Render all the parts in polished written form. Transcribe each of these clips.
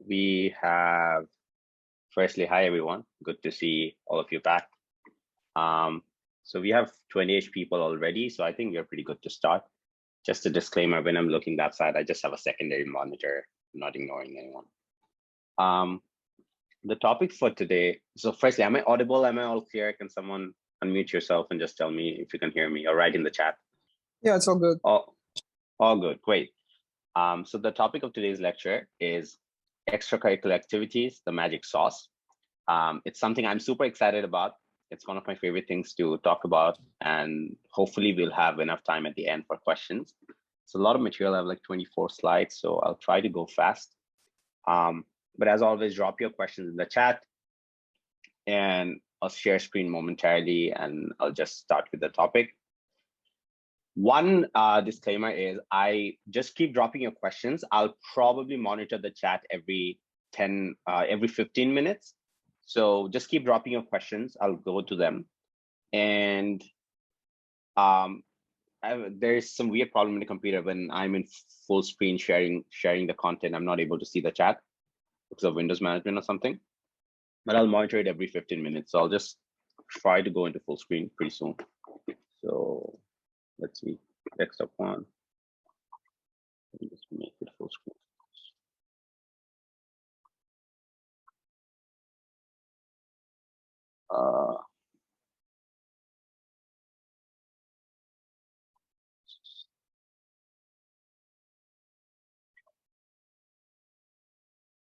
we have, firstly, hi everyone. Good to see all of you back. So we have 20-ish people already, so I think we're pretty good to start. Just a disclaimer, when I'm looking that side, I just have a secondary monitor, I'm not ignoring anyone. The topic for today, so firstly, am I audible? Am I all clear? Can someone unmute yourself and just tell me if you can hear me or write in the chat? Yeah, it's all good. All good, great. So the topic of today's lecture is extracurricular activities, the magic sauce. It's something I'm super excited about. It's one of my favorite things to talk about, and hopefully we'll have enough time at the end for questions. It's a lot of material. I have like 24 slides, so I'll try to go fast. But as always, drop your questions in the chat and I'll share screen momentarily and I'll just start with the topic. One disclaimer is I just keep dropping your questions. I'll probably monitor the chat every 15 minutes. So just keep dropping your questions. I'll go to them. And there's some weird problem in the computer when I'm in full screen sharing the content. I'm not able to see the chat because of Windows management or something. But I'll monitor it every 15 minutes. So I'll just try to go into full screen pretty soon. So let's see, desktop one. Let me just make it full screen.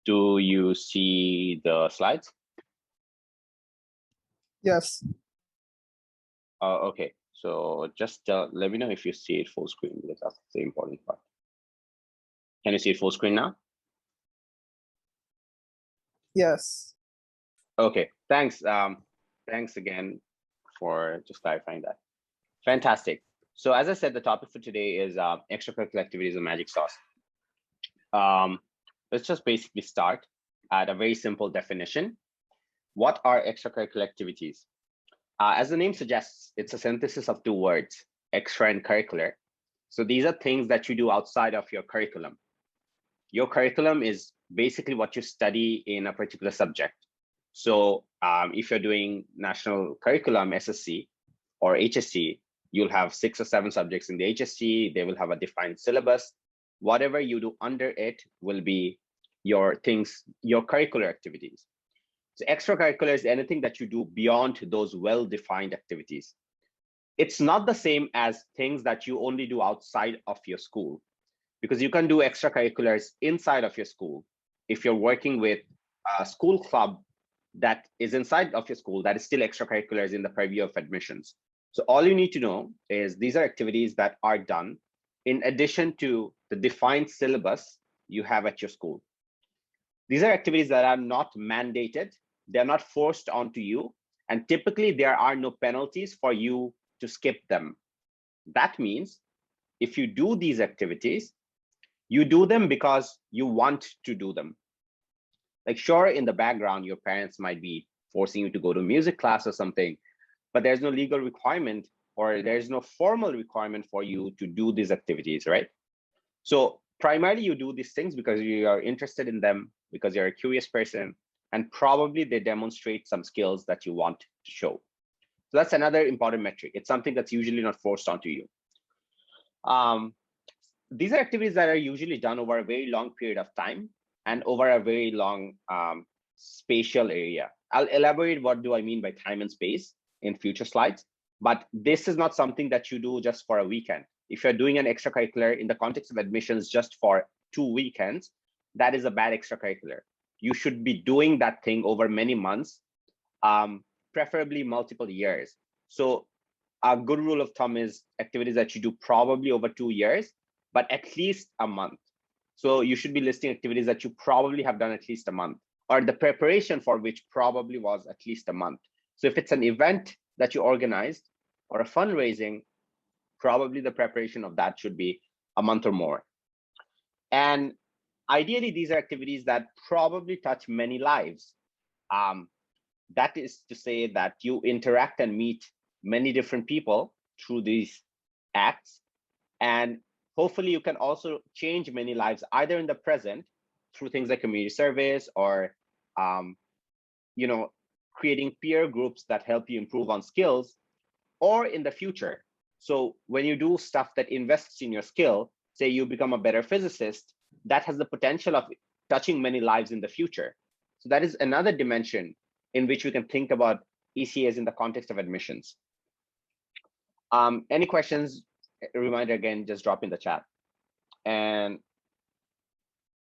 Do you see the slides? Yes. Okay, so just let me know if you see it full screen, because that's the important part. Can you see it full screen now? Yes. Okay, thanks. Thanks again for just clarifying that. Fantastic. So as I said, the topic for today is extracurricular activities and magic sauce. Let's just basically start at a very simple definition. What are extracurricular activities? As the name suggests, it's a synthesis of two words, extra and curricular. So these are things that you do outside of your curriculum. Your curriculum is basically what you study in a particular subject. So if you're doing national curriculum, SSC or HSC, you'll have 6 or 7 subjects in the HSC. They will have a defined syllabus. Whatever you do under it will be your things, your curricular activities. So extracurricular is anything that you do beyond those well-defined activities. It's not the same as things that you only do outside of your school, because you can do extracurriculars inside of your school. If you're working with a school club that is inside of your school, that is still extracurriculars in the purview of admissions. So all you need to know is these are activities that are done in addition to the defined syllabus you have at your school. These are activities that are not mandated. They're not forced onto you. And typically there are no penalties for you to skip them. That means if you do these activities, you do them because you want to do them. Like sure, in the background, your parents might be forcing you to go to music class or something, but there's no legal requirement or there's no formal requirement for you to do these activities, right? So primarily you do these things because you are interested in them, because you're a curious person, and probably they demonstrate some skills that you want to show. So that's another important metric. It's something that's usually not forced onto you. These are activities that are usually done over a very long period of time and over a very long spatial area. I'll elaborate what do I mean by time and space in future slides, but this is not something that you do just for a weekend. If you're doing an extracurricular in the context of admissions just for 2 weekends, that is a bad extracurricular. You should be doing that thing over many months, preferably multiple years. So a good rule of thumb is activities that you do probably over 2 years, but at least a month. So you should be listing activities that you probably have done at least a month, or the preparation for which probably was at least a month. So if it's an event that you organized or a fundraising, probably the preparation of that should be a month or more. And ideally, these are activities that probably touch many lives. That is to say that you interact and meet many different people through these acts. And hopefully you can also change many lives, either in the present through things like community service or you know, creating peer groups that help you improve on skills, or in the future. So when you do stuff that invests in your skill, say you become a better physicist, that has the potential of touching many lives in the future. So that is another dimension in which we can think about ECAs in the context of admissions. Any questions? A reminder again, just drop in the chat. And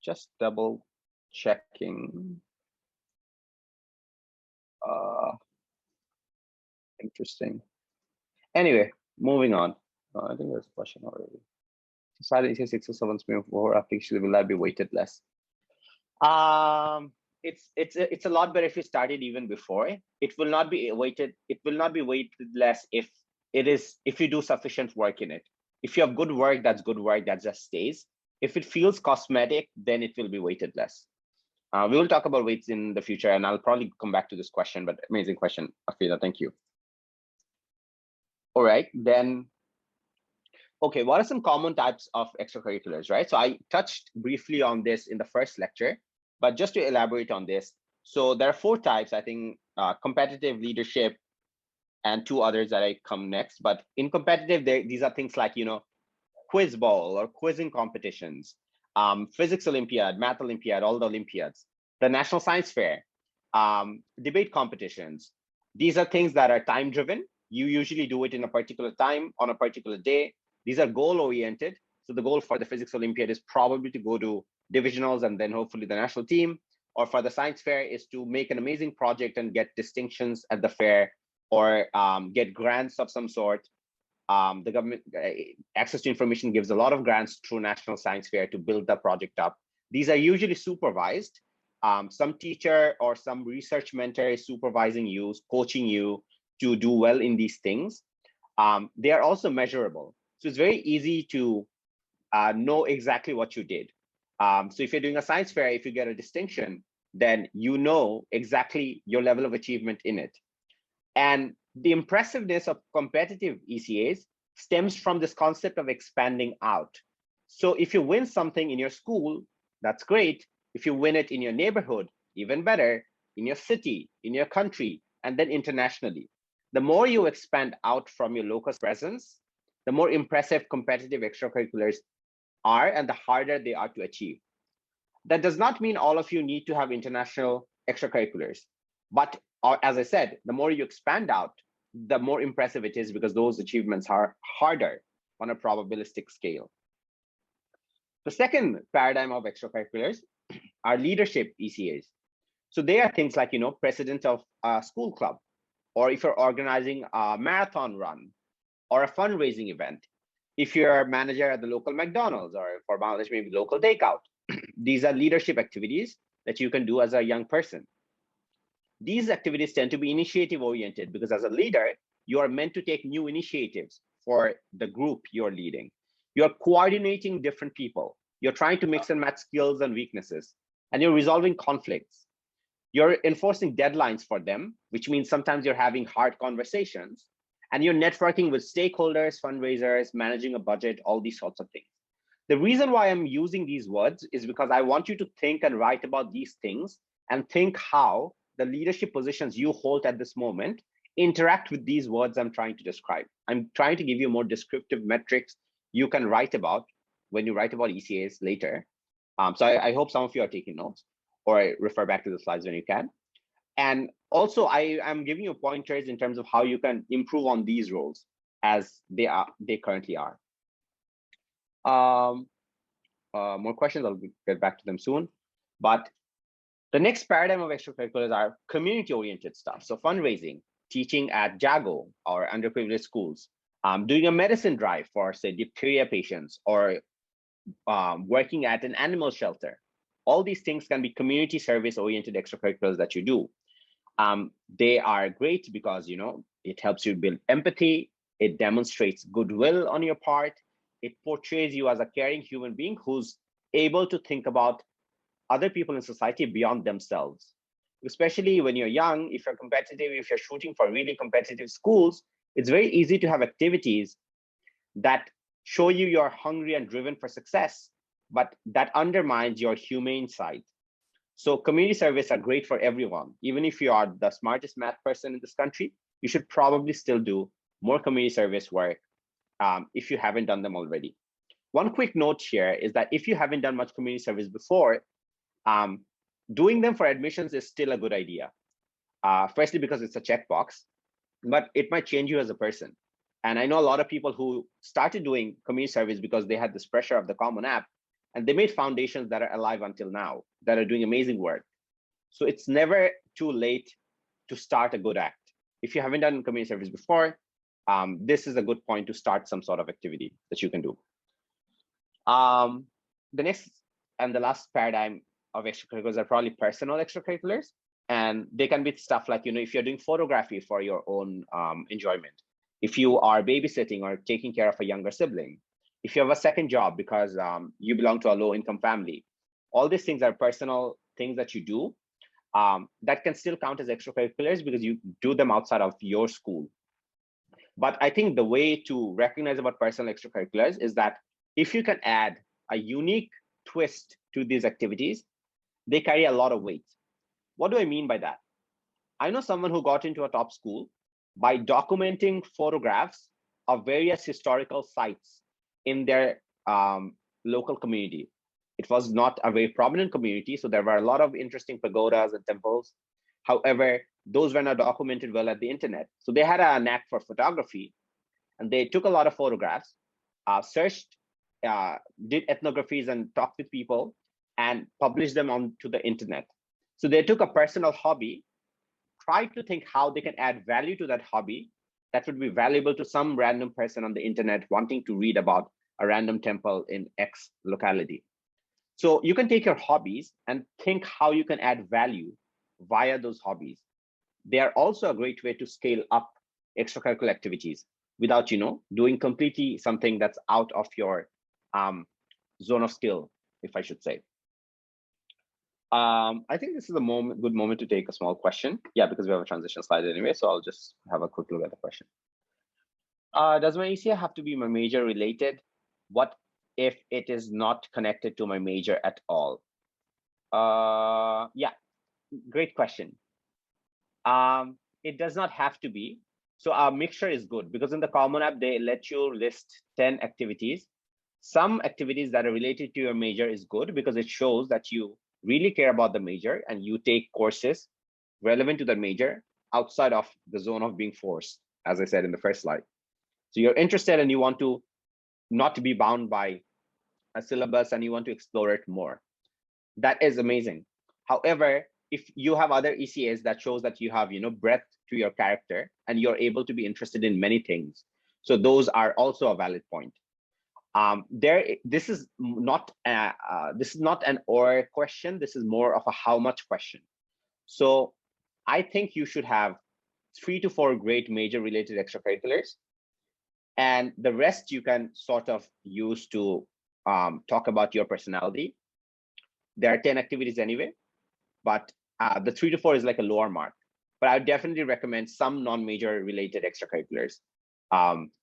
just double checking. Interesting. Anyway, moving on. I think there's a question already. Society says 6 or 7 for application, will that be weighted less? It's a lot better if you started even before. It will not be weighted. It will not be weighted less if you do sufficient work in it. If you have good work, that's good work that just stays. If it feels cosmetic, then it will be weighted less. We will talk about weights in the future, and I'll probably come back to this question, but amazing question, Afida, thank you. All right, then, okay, what are some common types of extracurriculars, right? So I touched briefly on this in the first lecture, but just to elaborate on this, so there are 4 types, I think, competitive, leadership, and 2 others that I come next. But in competitive, these are things like, you know, quiz ball or quizzing competitions, physics Olympiad, math Olympiad, all the Olympiads, the National Science Fair, debate competitions. These are things that are time driven. You usually do it in a particular time on a particular day. These are goal oriented. So the goal for the physics Olympiad is probably to go to divisionals and then hopefully the national team. Or for the science fair is to make an amazing project and get distinctions at the fair, or get grants of some sort. The government access to information gives a lot of grants through National Science Fair to build the project up. These are usually supervised. Some teacher or some research mentor is supervising you, coaching you to do well in these things. They are also measurable. So it's very easy to know exactly what you did. So if you're doing a science fair, if you get a distinction, then you know exactly your level of achievement in it. And the impressiveness of competitive ECAs stems from this concept of expanding out. So if you win something in your school, that's great. If you win it in your neighborhood, even better, in your city, in your country, and then internationally. The more you expand out from your local presence, the more impressive competitive extracurriculars are and the harder they are to achieve. That does not mean all of you need to have international extracurriculars, but as I said, the more you expand out, the more impressive it is because those achievements are harder on a probabilistic scale. The second paradigm of extracurriculars are leadership ECAs. So they are things like, you know, president of a school club, or if you're organizing a marathon run or a fundraising event, if you're a manager at the local McDonald's, or for Bangladesh, maybe local takeout. These are leadership activities that you can do as a young person. These activities tend to be initiative oriented because as a leader, you are meant to take new initiatives for the group you're leading. You're coordinating different people. You're trying to mix and match skills and weaknesses, and you're resolving conflicts. You're enforcing deadlines for them, which means sometimes you're having hard conversations, and you're networking with stakeholders, fundraisers, managing a budget, all these sorts of things. The reason why I'm using these words is because I want you to think and write about these things and think how the leadership positions you hold at this moment interact with these words I'm trying to describe. I'm trying to give you more descriptive metrics you can write about when you write about ECAs later. So I hope some of you are taking notes, or refer back to the slides when you can. And also I am giving you pointers in terms of how you can improve on these roles as they currently are. More questions, I'll get back to them soon. But the next paradigm of extracurriculars are community-oriented stuff. So fundraising, teaching at Jago or underprivileged schools, doing a medicine drive for, say, diphtheria patients, or working at an animal shelter. All these things can be community service-oriented extracurriculars that you do. They are great because, you know, it helps you build empathy. It demonstrates goodwill on your part. It portrays you as a caring human being who's able to think about other people in society beyond themselves. Especially when you're young, if you're competitive, if you're shooting for really competitive schools, it's very easy to have activities that show you you're hungry and driven for success. but that undermines your humane side. So community service are great for everyone. Even if you are the smartest math person in this country, you should probably still do more community service work if you haven't done them already. One quick note here is that if you haven't done much community service before, doing them for admissions is still a good idea. Firstly, because it's a checkbox, but it might change you as a person. And I know a lot of people who started doing community service because they had this pressure of the Common App, and they made foundations that are alive until now, that are doing amazing work. So it's never too late to start a good act. If you haven't done community service before, this is a good point to start some sort of activity that you can do. The next and the last paradigm of extracurriculars are probably personal extracurriculars. And they can be stuff like, if you're doing photography for your own enjoyment, if you are babysitting or taking care of a younger sibling, if you have a second job because you belong to a low-income family, all these things are personal things that you do that can still count as extracurriculars because you do them outside of your school. But I think the way to recognize about personal extracurriculars is that if you can add a unique twist to these activities, they carry a lot of weight. What do I mean by that? I know someone who got into a top school by documenting photographs of various historical sites in their local community. It was not a very prominent community, so there were a lot of interesting pagodas and temples. However, those were not documented well at the internet. So they had a knack for photography, and they took a lot of photographs, searched, did ethnographies and talked with people, and published them onto the internet. So they took a personal hobby, tried to think how they can add value to that hobby that would be valuable to some random person on the internet wanting to read about a random temple in X locality. So you can take your hobbies and think how you can add value via those hobbies. They are also a great way to scale up extracurricular activities without, doing completely something that's out of your zone of skill, if I should say. I think this is a good moment to take a small question. Yeah, because we have a transition slide anyway, so I'll just have a quick look at the question. Does my ECA have to be my major related? What if it is not connected to my major at all? Yeah, great question. It does not have to be. So our mixture is good because in the Common App, they let you list 10 activities. Some activities that are related to your major is good because it shows that you really care about the major and you take courses relevant to the major outside of the zone of being forced, as I said in the first slide. So you're interested and you want to not be bound by a syllabus and you want to explore it more. That is amazing. However, if you have other ECAs that shows that you have, breadth to your character and you're able to be interested in many things. So those are also a valid point. This is not an or question. This is more of a how much question. So I think you should have 3 to 4 great major related extracurriculars, and the rest you can sort of use to talk about your personality. There are 10 activities anyway, but the 3 to 4 is like a lower mark. But I would definitely recommend some non-major related extracurriculars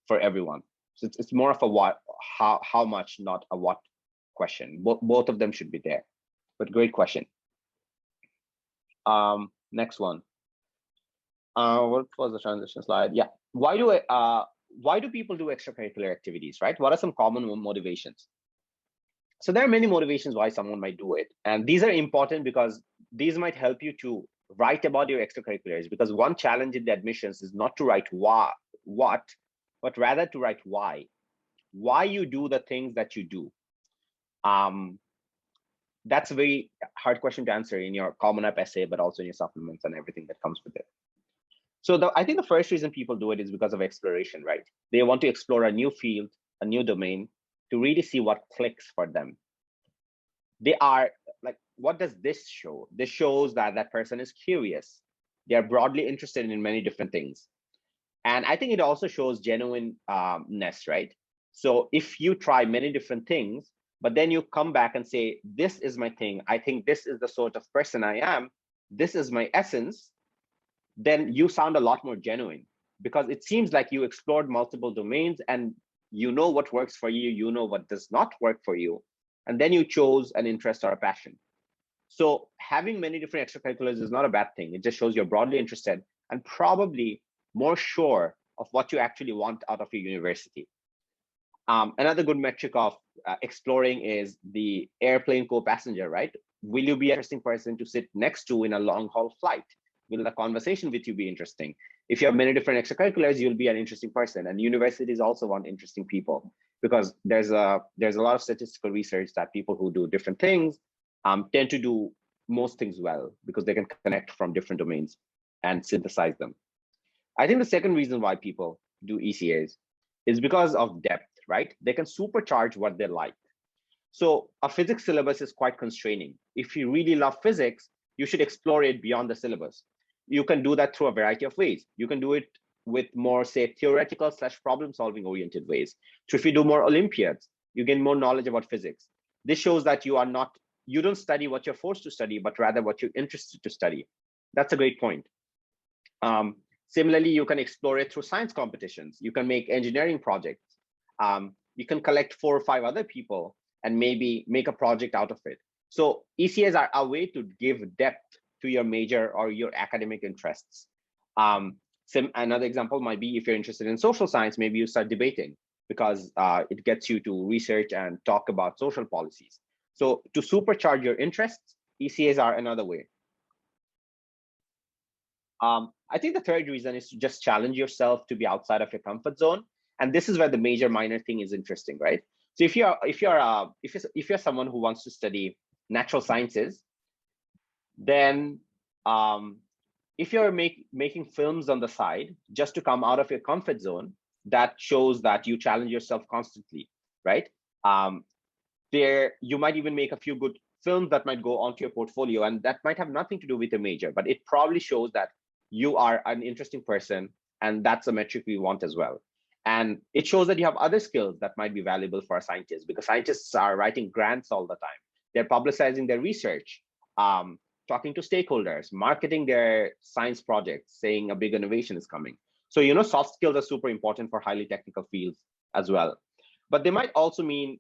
for everyone. So it's more of a how much, not a what question. Both of them should be there, but great question. Next one. What was the transition slide? Yeah. Why do people do extracurricular activities, right? What are some common motivations? So there are many motivations why someone might do it. And these are important because these might help you to write about your extracurriculars, because one challenge in the admissions is not to write what, but rather to write why you do the things that you do. That's a very hard question to answer in your Common App essay, but also in your supplements and everything that comes with it. So I think the first reason people do it is because of exploration, right? They want to explore a new field, a new domain, to really see what clicks for them. They are like, what does this show? This shows that that person is curious. They are broadly interested in many different things. And I think it also shows genuineness, right? So if you try many different things, but then you come back and say, this is my thing, I think this is the sort of person I am, this is my essence, then you sound a lot more genuine, because it seems like you explored multiple domains and you know what works for you, you know what does not work for you. and then you chose an interest or a passion. So having many different extracurriculars is not a bad thing. It just shows you're broadly interested and probably more sure of what you actually want out of your university. Another good metric of exploring is the airplane co-passenger, right? Will you be an interesting person to sit next to in a long haul flight? Will the conversation with you be interesting? If you have many different extracurriculars, you'll be an interesting person. And universities also want interesting people, because there's a lot of statistical research that people who do different things tend to do most things well, because they can connect from different domains and synthesize them. I think the second reason why people do ECAs is because of depth, right? They can supercharge what they like. So a physics syllabus is quite constraining. If you really love physics, you should explore it beyond the syllabus. You can do that through a variety of ways. You can do it with more, say, theoretical / problem solving oriented ways. So if you do more Olympiads, you gain more knowledge about physics. This shows that you don't study what you're forced to study, but rather what you're interested to study. That's a great point. Similarly, you can explore it through science competitions. You can make engineering projects. You can collect 4 or 5 other people and maybe make a project out of it. So ECAs are a way to give depth to your major or your academic interests. Another example might be, if you're interested in social science, maybe you start debating, because it gets you to research and talk about social policies. So to supercharge your interests, ECAs are another way. I think the third reason is to just challenge yourself to be outside of your comfort zone. And this is where the major minor thing is interesting, right? So if you're someone who wants to study natural sciences, then if you're making films on the side just to come out of your comfort zone, that shows that you challenge yourself constantly, right? You might even make a few good films that might go onto your portfolio, and that might have nothing to do with your major, but it probably shows that you are an interesting person, and that's a metric we want as well. And it shows that you have other skills that might be valuable for a scientist, because scientists are writing grants all the time. They're publicizing their research, talking to stakeholders, marketing their science projects, saying a big innovation is coming. So, soft skills are super important for highly technical fields as well. But they might also mean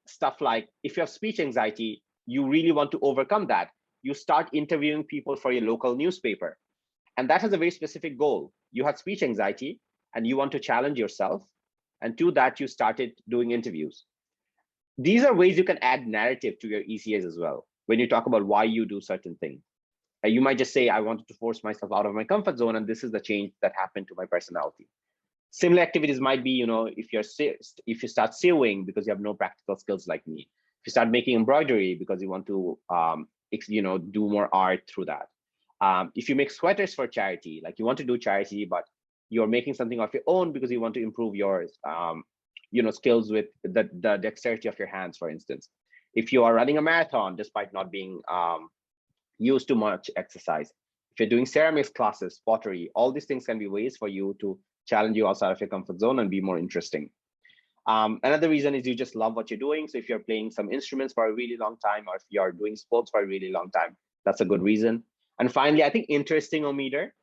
stuff like, if you have speech anxiety, you really want to overcome that, you start interviewing people for your local newspaper. And that has a very specific goal. You have speech anxiety and you want to challenge yourself. And to that, you started doing interviews. These are ways you can add narrative to your ECAs as well, when you talk about why you do certain things. You might just say, I wanted to force myself out of my comfort zone, and this is the change that happened to my personality. Similar activities might be, if you start sewing because you have no practical skills like me. If you start making embroidery because you want to, do more art through that. If you make sweaters for charity, like you want to do charity, but you're making something of your own because you want to improve your, skills with the dexterity of your hands, for instance. If you are running a marathon, despite not being used to much exercise. If you're doing ceramics classes, pottery, all these things can be ways for you to challenge you outside of your comfort zone and be more interesting. Another reason is you just love what you're doing. So if you're playing some instruments for a really long time, or if you're doing sports for a really long time, that's a good reason. And finally, I think interesting-o-meter.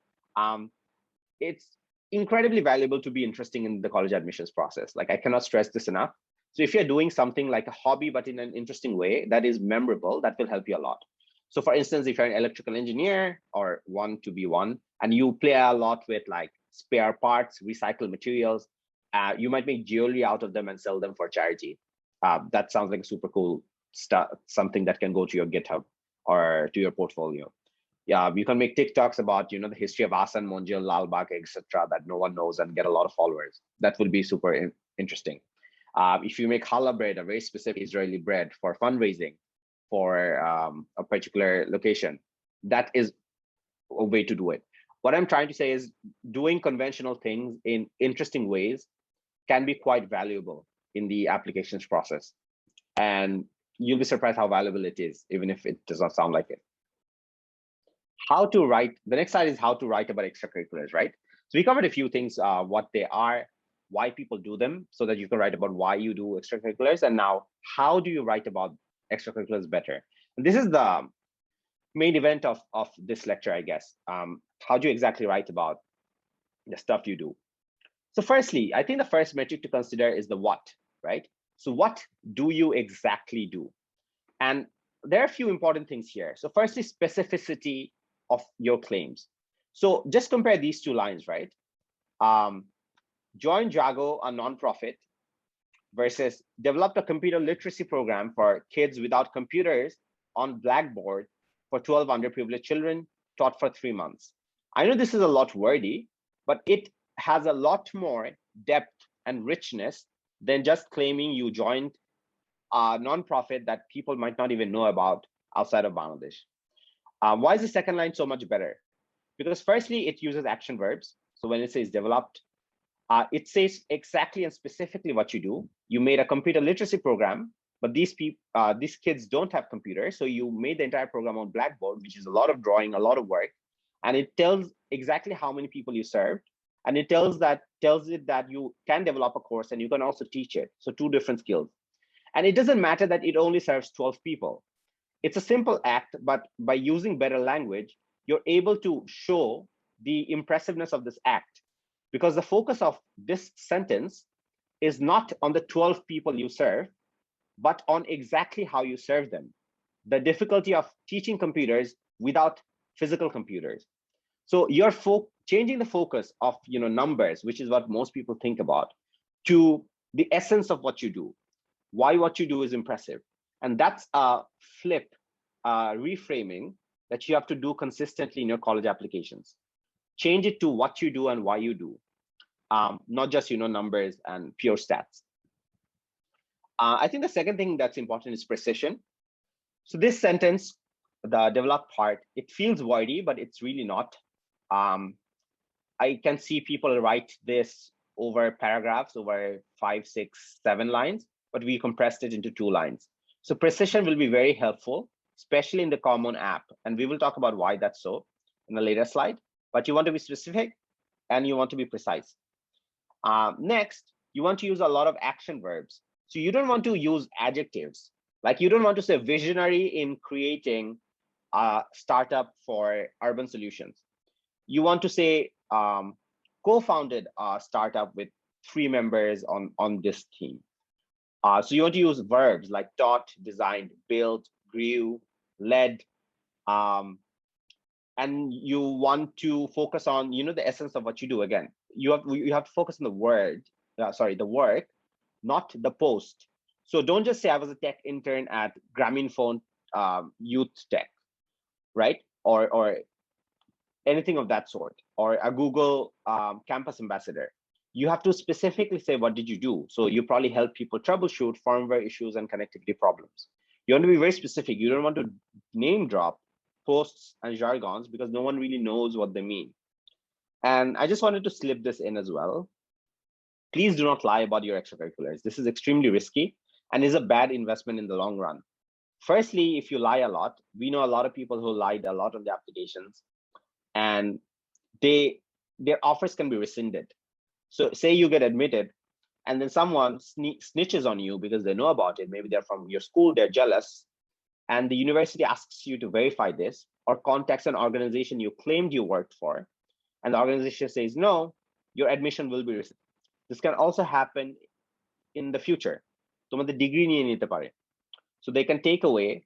It's incredibly valuable to be interesting in the college admissions process. Like, I cannot stress this enough. So if you're doing something like a hobby, but in an interesting way that is memorable, that will help you a lot. So for instance, if you're an electrical engineer or want to be one, and you play a lot with like spare parts, recycled materials, you might make jewelry out of them and sell them for charity. That sounds like a super cool stuff, something that can go to your GitHub or to your portfolio. Yeah, you can make TikToks about, the history of Asan, Monjil, Lalbagh, etc., that no one knows, and get a lot of followers. That will be super interesting. If you make challah bread, a very specific Israeli bread for fundraising for a particular location, that is a way to do it. What I'm trying to say is doing conventional things in interesting ways can be quite valuable in the applications process. And you'll be surprised how valuable it is, even if it does not sound like it. How to write, the next slide is how to write about extracurriculars, right? So we covered a few things, what they are, why people do them, so that you can write about why you do extracurriculars. And now, how do you write about extracurriculars better? And this is the main event of this lecture, I guess. How do you exactly write about the stuff you do? So firstly, I think the first metric to consider is the what, right? So what do you exactly do? And there are a few important things here. So firstly, specificity of your claims. So just compare these two lines, right? Join Jago, a nonprofit, versus developed a computer literacy program for kids without computers on Blackboard for 12 underprivileged children taught for 3 months. I know this is a lot wordy, but it has a lot more depth and richness than just claiming you joined a nonprofit that people might not even know about outside of Bangladesh. Why is the second line so much better? Because firstly, it uses action verbs. So when it says developed, it says exactly and specifically what you do. You made a computer literacy program, but these kids don't have computers. So you made the entire program on Blackboard, which is a lot of drawing, a lot of work. And it tells exactly how many people you served. And it tells it that you can develop a course and you can also teach it. So two different skills. And it doesn't matter that it only serves 12 people. It's a simple act, but by using better language, you're able to show the impressiveness of this act, because the focus of this sentence is not on the 12 people you serve, but on exactly how you serve them. The difficulty of teaching computers without physical computers. So you're changing the focus of numbers, which is what most people think about, to the essence of what you do, why what you do is impressive. And that's a flip, reframing that you have to do consistently in your college applications. Change it to what you do and why you do, not just numbers and pure stats. I think the second thing that's important is precision. So this sentence, the developed part, it feels wordy, but it's really not. I can see people write this over paragraphs, over 5, 6, 7 lines, but we compressed it into 2 lines. So precision will be very helpful, especially in the Common App. And we will talk about why that's so in a later slide. But you want to be specific and you want to be precise. Next, you want to use a lot of action verbs. So you don't want to use adjectives. Like you don't want to say visionary in creating a startup for urban solutions. You want to say co-founded a startup with 3 members on this team. So you want to use verbs like taught, designed, built, grew, led, and you want to focus on the essence of what you do. Again, you have to focus on the work, not the post. So don't just say I was a tech intern at Grameenphone Youth Tech, right? Or anything of that sort, or a Google campus ambassador. You have to specifically say what did you do. So you probably help people troubleshoot firmware issues and connectivity problems. You want to be very specific. You don't want to name drop posts and jargons because no one really knows what they mean. And I just wanted to slip this in as well. Please do not lie about your extracurriculars. This is extremely risky and is a bad investment in the long run. Firstly, if you lie a lot, we know a lot of people who lied a lot on the applications, and their offers can be rescinded. So say you get admitted and then someone snitches on you because they know about it. Maybe they're from your school, they're jealous, and the university asks you to verify this or contacts an organization you claimed you worked for, and the organization says, no, your admission will be rescinded. This can also happen in the future. Tomader degree niye nite pare. So they can take away,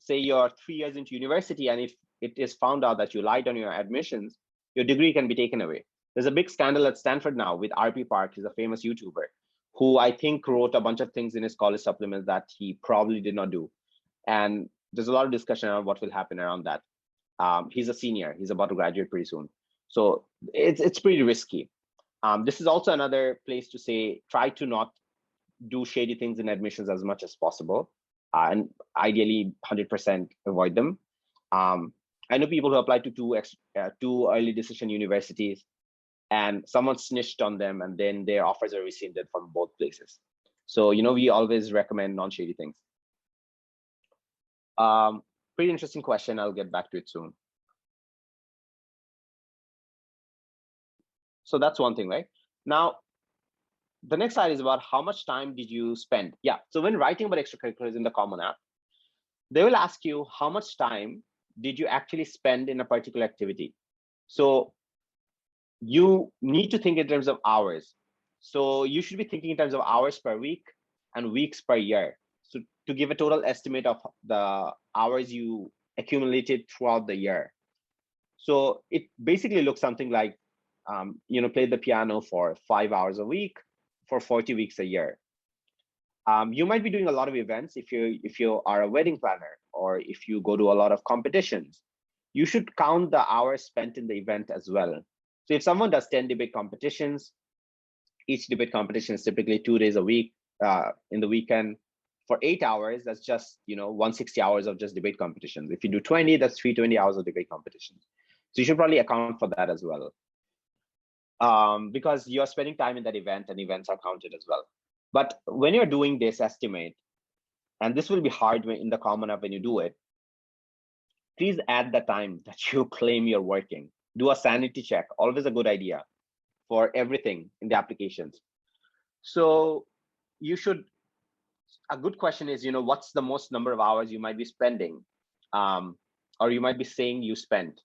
say you're 3 years into university, and if it is found out that you lied on your admissions, your degree can be taken away. There's a big scandal at Stanford now with RP Park. He's a famous YouTuber who I think wrote a bunch of things in his college supplements that he probably did not do. And there's a lot of discussion around what will happen around that. He's a senior. He's about to graduate pretty soon. So it's pretty risky. This is also another place to say, try to not do shady things in admissions as much as possible, and ideally 100% avoid them. I know people who applied to two early decision universities, and someone snitched on them, and then their offers are rescinded from both places. So we always recommend non-shady things. Pretty interesting question. I'll get back to it soon. So that's one thing, right? Now, the next slide is about how much time did you spend? Yeah, so when writing about extracurriculars in the Common App, they will ask you how much time did you actually spend in a particular activity. So you need to think in terms of hours. So you should be thinking in terms of hours per week and weeks per year. So to give a total estimate of the hours you accumulated throughout the year. So it basically looks something like, play the piano for 5 hours a week for 40 weeks a year. You might be doing a lot of events if you are a wedding planner, or if you go to a lot of competitions. You should count the hours spent in the event as well. So if someone does 10 debate competitions, each debate competition is typically 2 days a week in the weekend. For 8 hours, that's just 160 hours of just debate competitions. If you do 20, that's 320 hours of debate competitions. So you should probably account for that as well, because you're spending time in that event, and events are counted as well. But when you're doing this estimate, and this will be hard in the Common App when you do it, please add the time that you claim you're working. Do a sanity check, always a good idea for everything in the applications. So a good question is, what's the most number of hours you might be spending, or you might be saying you spent.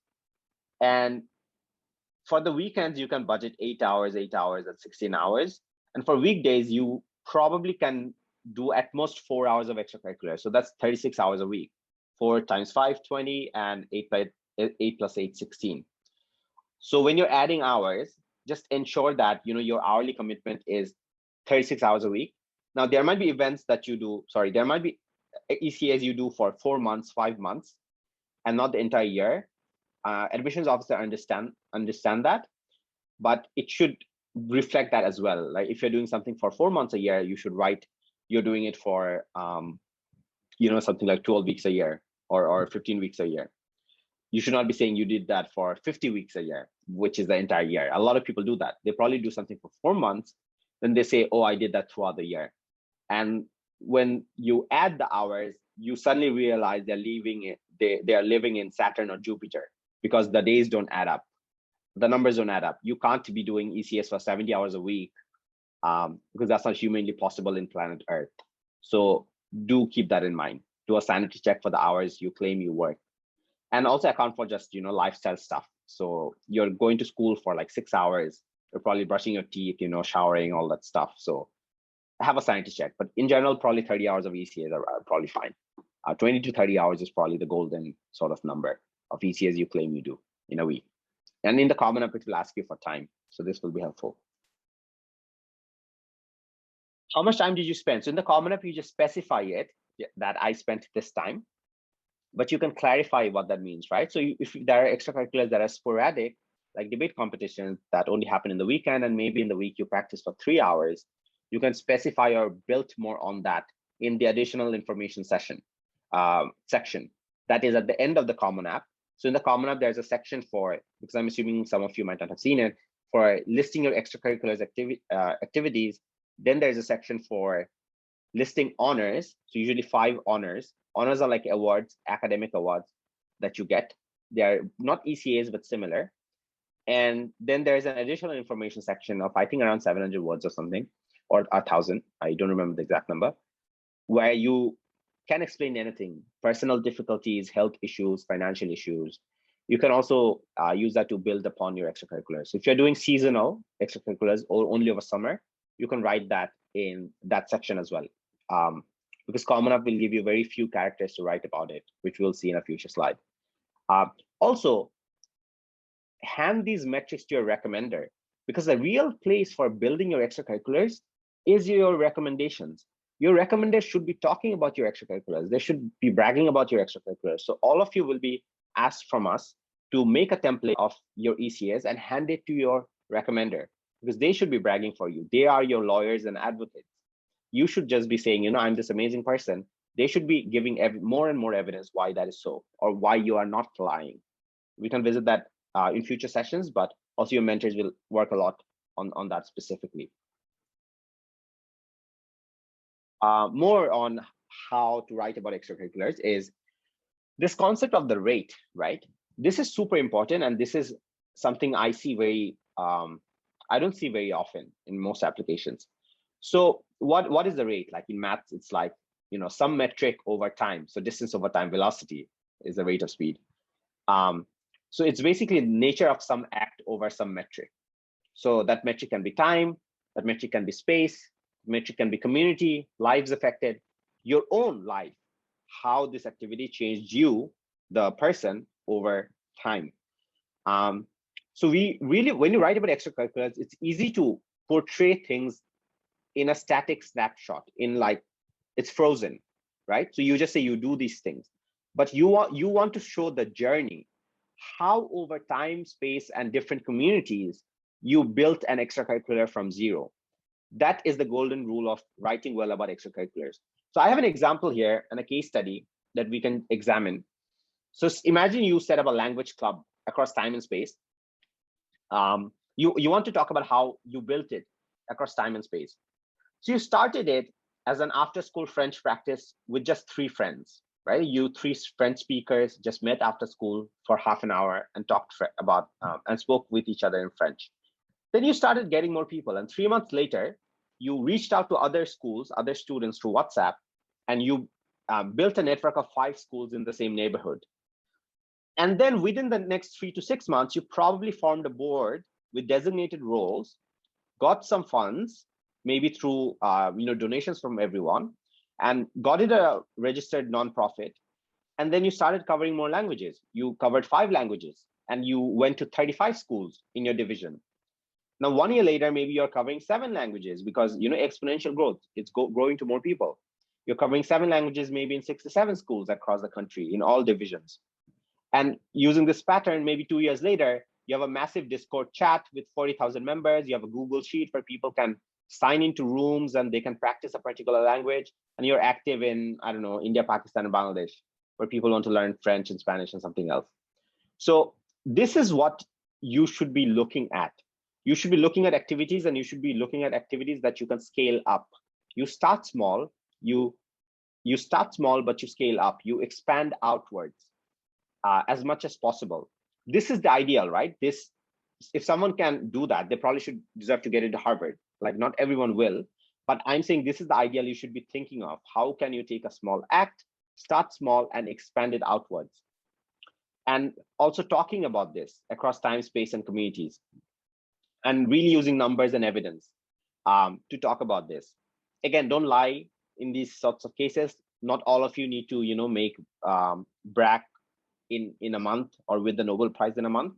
And for the weekends, you can budget 8 hours, 8 hours, and 16 hours. And for weekdays, you probably can do at most 4 hours of extracurricular. So that's 36 hours a week. 4 times 5, 20, and 8 plus 8, 16. So when you're adding hours, just ensure that your hourly commitment is 36 hours a week. Now, there might be events that you do, there might be ECAs you do for 4 months, 5 months, and not the entire year. Admissions officer understand that, but it should reflect that as well. Like if you're doing something for 4 months a year, you should write you're doing it for something like 12 weeks a year or 15 weeks a year. You should not be saying you did that for 50 weeks a year, which is the entire year. A lot of people do that. They probably do something for 4 months, then they say, oh, I did that throughout the year. And when you add the hours, you suddenly realize they are living in Saturn or Jupiter, because the days don't add up. The numbers don't add up. You can't be doing ECS for 70 hours a week, because that's not humanly possible in planet Earth. So do keep that in mind. Do a sanity check for the hours you claim you work. And also account for just, lifestyle stuff. So you're going to school for like 6 hours. You're probably brushing your teeth, showering, all that stuff. So have a sanity check. But in general, probably 30 hours of ECAs are probably fine. 20 to 30 hours is probably the golden sort of number of ECAs you claim you do in a week. And in the Common App, it will ask you for time. So this will be helpful. How much time did you spend? So in the Common App, you just specify it that I spent this time, but you can clarify what that means, right? So if there are extracurriculars that are sporadic, like debate competitions that only happen in the weekend, and maybe in the week you practice for 3 hours, you can specify or build more on that in the additional information section section that is at the end of the Common App. So in the Common App, there's a section for, because I'm assuming some of you might not have seen it, for listing your extracurriculars activities. Then there's a section for listing honors. So usually 5 honors. Honors are like awards, academic awards that you get. They are not ECAs, but similar. And then there's an additional information section of, I think, around 700 words or something, or 1,000. I don't remember the exact number, where you can explain anything: personal difficulties, health issues, financial issues. You can also use that to build upon your extracurriculars. So if you're doing seasonal extracurriculars or only over summer, you can write that in that section as well. Because Common App will give you very few characters to write about it, which we'll see in a future slide. Also, hand these metrics to your recommender, because the real place for building your extracurriculars is your recommendations. Your recommenders should be talking about your extracurriculars. They should be bragging about your extracurriculars. So all of you will be asked from us to make a template of your ECAs and hand it to your recommender, because they should be bragging for you. They are your lawyers and advocates. You should just be saying, I'm this amazing person. They should be giving more and more evidence why that is so, or why you are not lying. We can visit that in future sessions, but also your mentors will work a lot on that specifically. More on how to write about extracurriculars is this concept of the rate, right? This is super important, and this is something I see I don't see very often in most applications. So what is the rate? Like in maths, it's like, some metric over time. So distance over time, velocity is the rate of speed. So it's basically the nature of some act over some metric. So that metric can be time, that metric can be space, metric can be community, lives affected. your own life, how this activity changed you, the person, over time. Um, so we really, when you write about extracurriculars, it's easy to portray things in a static snapshot, in like it's frozen, right? So you just say you do these things, but you want to show the journey, how over time, space, and different communities you built an extracurricular from zero. That is the golden rule of writing well about extracurriculars. So I have an example here and a case study that we can examine. So imagine you set up a language club across time and space. You want to talk about how you built it across time and space. So you started it as an after-school French practice with just 3 friends, right? You 3 French speakers just met after school for half an hour and talked about and spoke with each other in French. Then you started getting more people, and 3 months later, you reached out to other schools, other students through WhatsApp, and you built a network of 5 schools in the same neighborhood. And then within the next 3 to 6 months, you probably formed a board with designated roles, got some funds, maybe through donations from everyone, and got it a registered nonprofit. And then you started covering more languages. You covered 5 languages, and you went to 35 schools in your division. Now, 1 year later, maybe you're covering 7 languages because exponential growth. It's growing to more people. You're covering 7 languages, maybe in 6 to 7 schools across the country in all divisions. And using this pattern, maybe 2 years later, you have a massive Discord chat with 40,000 members. You have a Google Sheet where people can sign into rooms and they can practice a particular language. And you're active in, I don't know, India, Pakistan, and Bangladesh, where people want to learn French and Spanish and something else. So this is what you should be looking at. You should be looking at activities, and you should be looking at activities that you can scale up. You start small, you start small, but you scale up. You expand outwards as much as possible. This is the ideal, right? If someone can do that, they probably should deserve to get into Harvard. Like, not everyone will, but I'm saying this is the ideal you should be thinking of. How can you take a small act, start small, and expand it outwards? And also talking about this across time, space, and communities, and really using numbers and evidence to talk about this. Again, don't lie in these sorts of cases. Not all of you need to, make BRAC in a month or with the Nobel Prize in a month.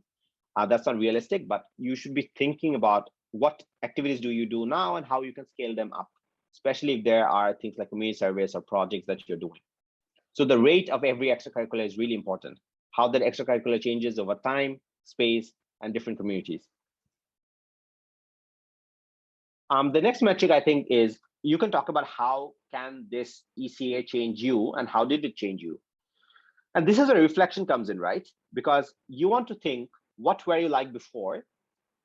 That's not realistic, but you should be thinking about what activities do you do now and how you can scale them up, especially if there are things like community service or projects that you're doing. So the rate of every extracurricular is really important. How that extracurricular changes over time, space, and different communities. The next metric, I think, is you can talk about how can this ECA change you and how did it change you? And this is where reflection comes in, right? Because you want to think, what were you like before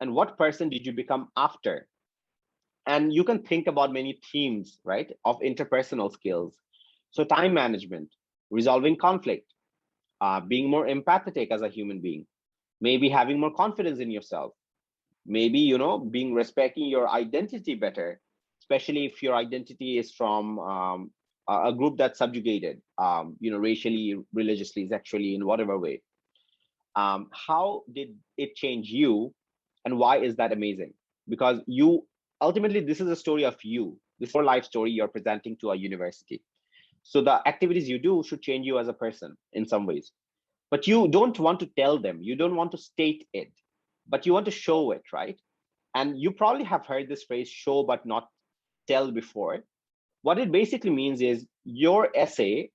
and what person did you become after? And you can think about many themes, right, of interpersonal skills. So time management, resolving conflict, being more empathetic as a human being, maybe having more confidence in yourself, maybe being respecting your identity better, especially if your identity is from a group that's subjugated, racially, religiously, sexually, in whatever way. How did it change you, and why is that amazing? Because ultimately, this is a story of you. This is your life story you're presenting to a university. So the activities you do should change you as a person in some ways. But you don't want to tell them. You don't want to state it, but you want to show it, right? And you probably have heard this phrase, show but not tell, before. What it basically means is your essay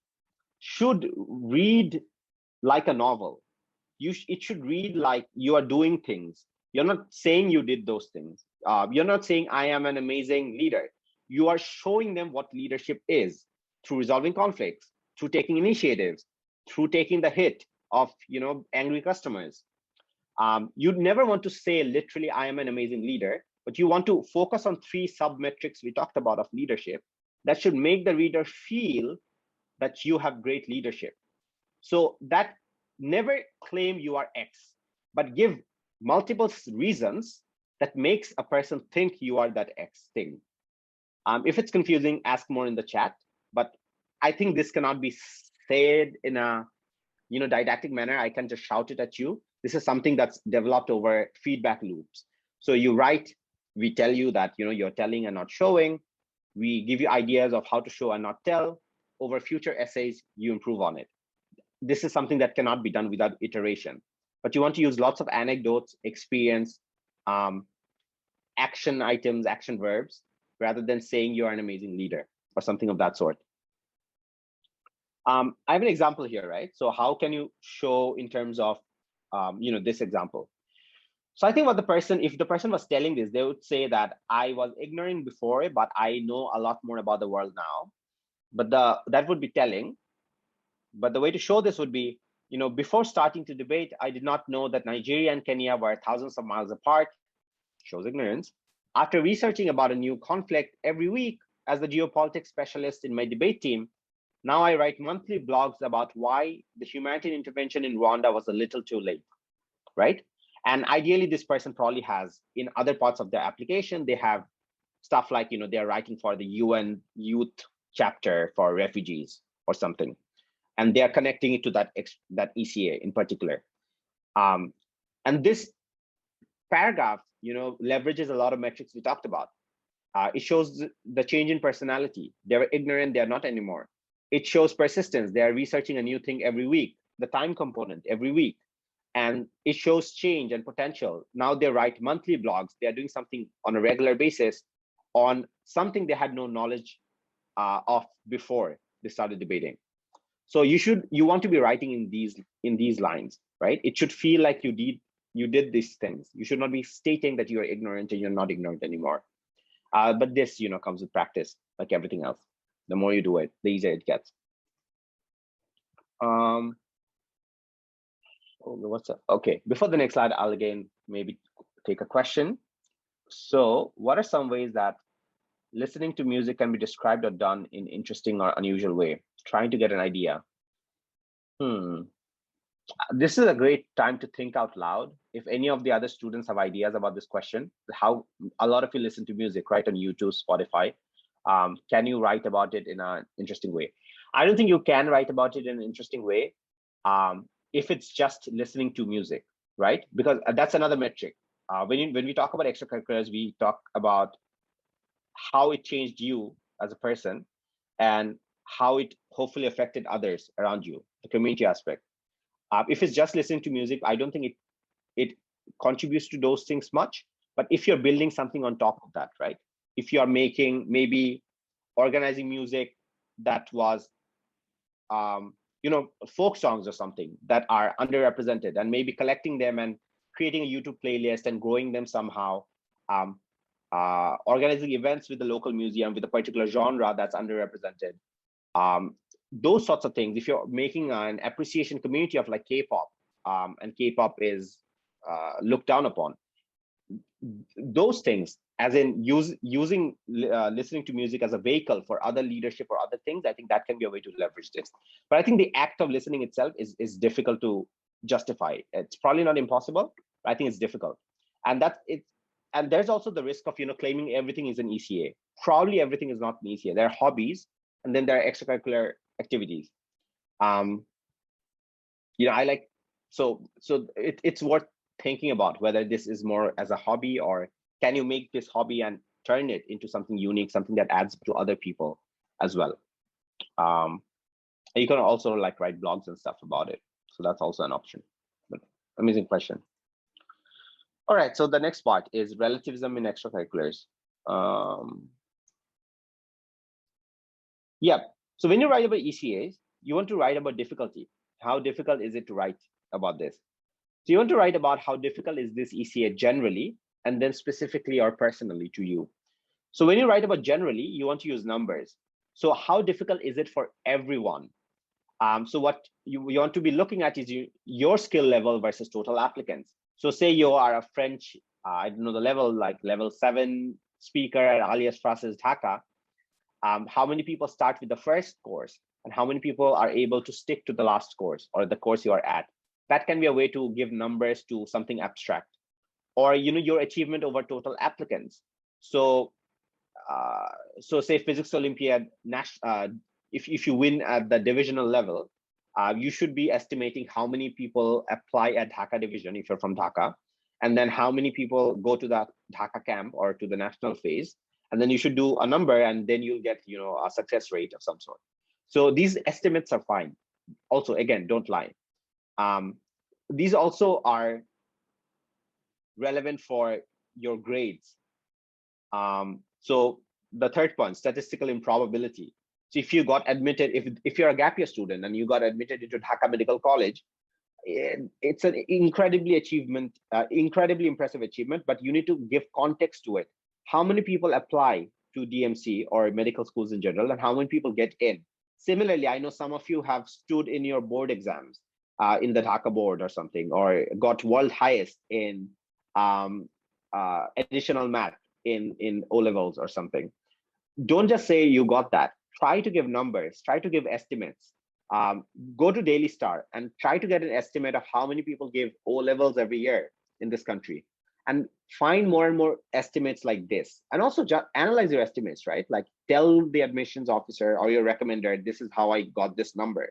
should read like a novel. It should read like you are doing things. You're not saying you did those things. You're not saying I am an amazing leader. You are showing them what leadership is through resolving conflicts, through taking initiatives, through taking the hit of angry customers. You'd never want to say literally I am an amazing leader, but you want to focus on 3 sub-metrics we talked about of leadership that should make the reader feel that you have great leadership. So that never claim you are X, but give multiple reasons that makes a person think you are that X thing. If it's confusing, ask more in the chat, but I think this cannot be said in a didactic manner. I can just shout it at you. This is something that's developed over feedback loops. So you write, we tell you that you're telling and not showing. We give you ideas of how to show and not tell. over future essays, you improve on it. This is something that cannot be done without iteration. But you want to use lots of anecdotes, experience, action items, action verbs, rather than saying you are an amazing leader or something of that sort. I have an example here, right? So how can you show in terms of, this example? So I think what the person, if the person was telling this, they would say that I was ignorant before, but I know a lot more about the world now. But that would be telling. But the way to show this would be, before starting to debate, I did not know that Nigeria and Kenya were thousands of miles apart. Shows ignorance. After researching about a new conflict every week as the geopolitics specialist in my debate team, now I write monthly blogs about why the humanitarian intervention in Rwanda was a little too late, right? And ideally, this person probably has, in other parts of their application, they have stuff like, they're writing for the UN Youth Chapter for refugees or something. And they're connecting it to that ECA in particular. And this paragraph, leverages a lot of metrics we talked about. It shows the change in personality. They were ignorant, they're not anymore. It shows persistence. They are researching a new thing every week, the time component every week. And it shows change and potential. Now they write monthly blogs. They're doing something on a regular basis on something they had no knowledge of before they started debating. So you want to be writing in these lines, right? It should feel like you did these things. You should not be stating that you're ignorant and you're not ignorant anymore. But this, comes with practice, like everything else. The more you do it, the easier it gets. What's up? Okay, before the next slide, I'll again maybe take a question. So what are some ways that listening to music can be described or done in interesting or unusual way? Trying to get an idea. This is a great time to think out loud. If any of the other students have ideas about this question, how a lot of you listen to music, right, on YouTube, Spotify, can you write about it in an interesting way? I don't think you can write about it in an interesting way if it's just listening to music, right? Because that's another metric. When we talk about extracurriculars, we talk about how it changed you as a person and how it hopefully affected others around you, the community aspect. If it's just listening to music, I don't think it contributes to those things much. But if you're building something on top of that, right? If you're making, maybe organizing music that was, folk songs or something that are underrepresented, and maybe collecting them and creating a YouTube playlist and growing them somehow, organizing events with the local museum with a particular genre that's underrepresented. Those sorts of things. If you're making an appreciation community of like K-pop, and K-pop is looked down upon, those things, as in using listening to music as a vehicle for other leadership or other things, I think that can be a way to leverage this. But I think the act of listening itself is difficult to justify. It's probably not impossible, but I think it's difficult. And that's it. And there's also the risk of claiming everything is an ECA. Probably everything is not an ECA. There are hobbies, and then there are extracurricular activities. I like, so it's worth thinking about whether this is more as a hobby, or can you make this hobby and turn it into something unique, something that adds to other people as well. And you can also like write blogs and stuff about it. So that's also an option. But amazing question. All right, so the next part is relativism in extracurriculars. Yeah, so when you write about ECAs, you want to write about difficulty. How difficult is it to write about this? So you want to write about how difficult is this ECA generally, and then specifically or personally to you. So when you write about generally, you want to use numbers. So how difficult is it for everyone? So what you want to be looking at is your skill level versus total applicants. So say you are a French, I don't know the level, like level 7 speaker at Alias Francis Dhaka. How many people start with the first course, and how many people are able to stick to the last course or the course you are at? That can be a way to give numbers to something abstract. Or your achievement over total applicants. So say Physics Olympiad, if you win at the divisional level, you should be estimating how many people apply at Dhaka division if you're from Dhaka, and then how many people go to that Dhaka camp or to the national phase, and then you should do a number, and then you'll get a success rate of some sort. So these estimates are fine. Also, again, don't lie. These also are relevant for your grades. So the third point, statistical improbability. So if you got admitted, if you're a gap year student and you got admitted into Dhaka Medical College, it's an incredibly impressive achievement, but you need to give context to it. How many people apply to DMC or medical schools in general, and how many people get in? Similarly, I know some of you have stood in your board exams in the Dhaka board or something, or got world highest in additional math in O levels or something. Don't just say you got that. Try to give numbers, try to give estimates. Go to Daily Star and try to get an estimate of how many people give O levels every year in this country, and find more and more estimates like this. And also just analyze your estimates, right? Like tell the admissions officer or your recommender, this is how I got this number.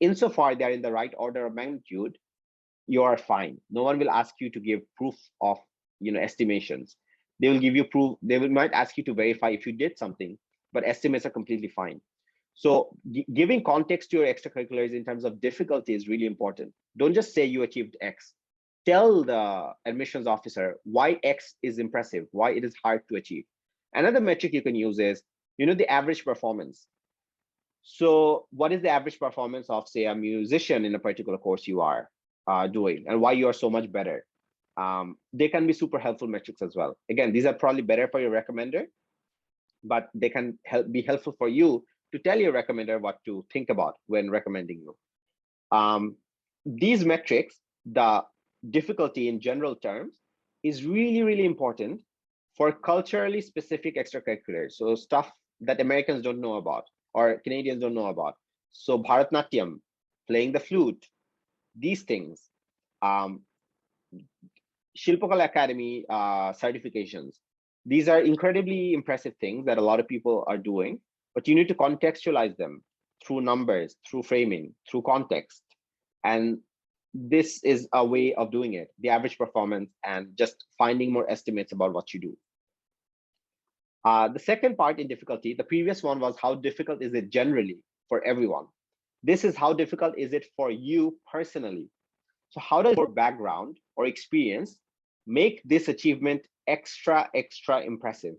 Insofar they're in the right order of magnitude, you are fine. No one will ask you to give proof of estimations. They will give you proof. They might ask you to verify if you did something, but estimates are completely fine. So giving context to your extracurriculars in terms of difficulty is really important. Don't just say you achieved X. Tell the admissions officer why X is impressive, why it is hard to achieve. Another metric you can use is, the average performance. So what is the average performance of, say, a musician in a particular course you are doing, and why you are so much better? They can be super helpful metrics as well. Again, these are probably better for your recommender, but they can be helpful for you to tell your recommender what to think about when recommending you. These metrics, the difficulty in general terms, is really, really important for culturally specific extracurriculars. So stuff that Americans don't know about or Canadians don't know about. So Bharatnatyam, playing the flute, these things. Shilpakala Academy certifications. These are incredibly impressive things that a lot of people are doing, but you need to contextualize them through numbers, through framing, through context. And this is a way of doing it, the average performance, and just finding more estimates about what you do. The second part in difficulty, the previous one was how difficult is it generally for everyone. This is how difficult is it for you personally. So how does your background or experience make this achievement extra impressive?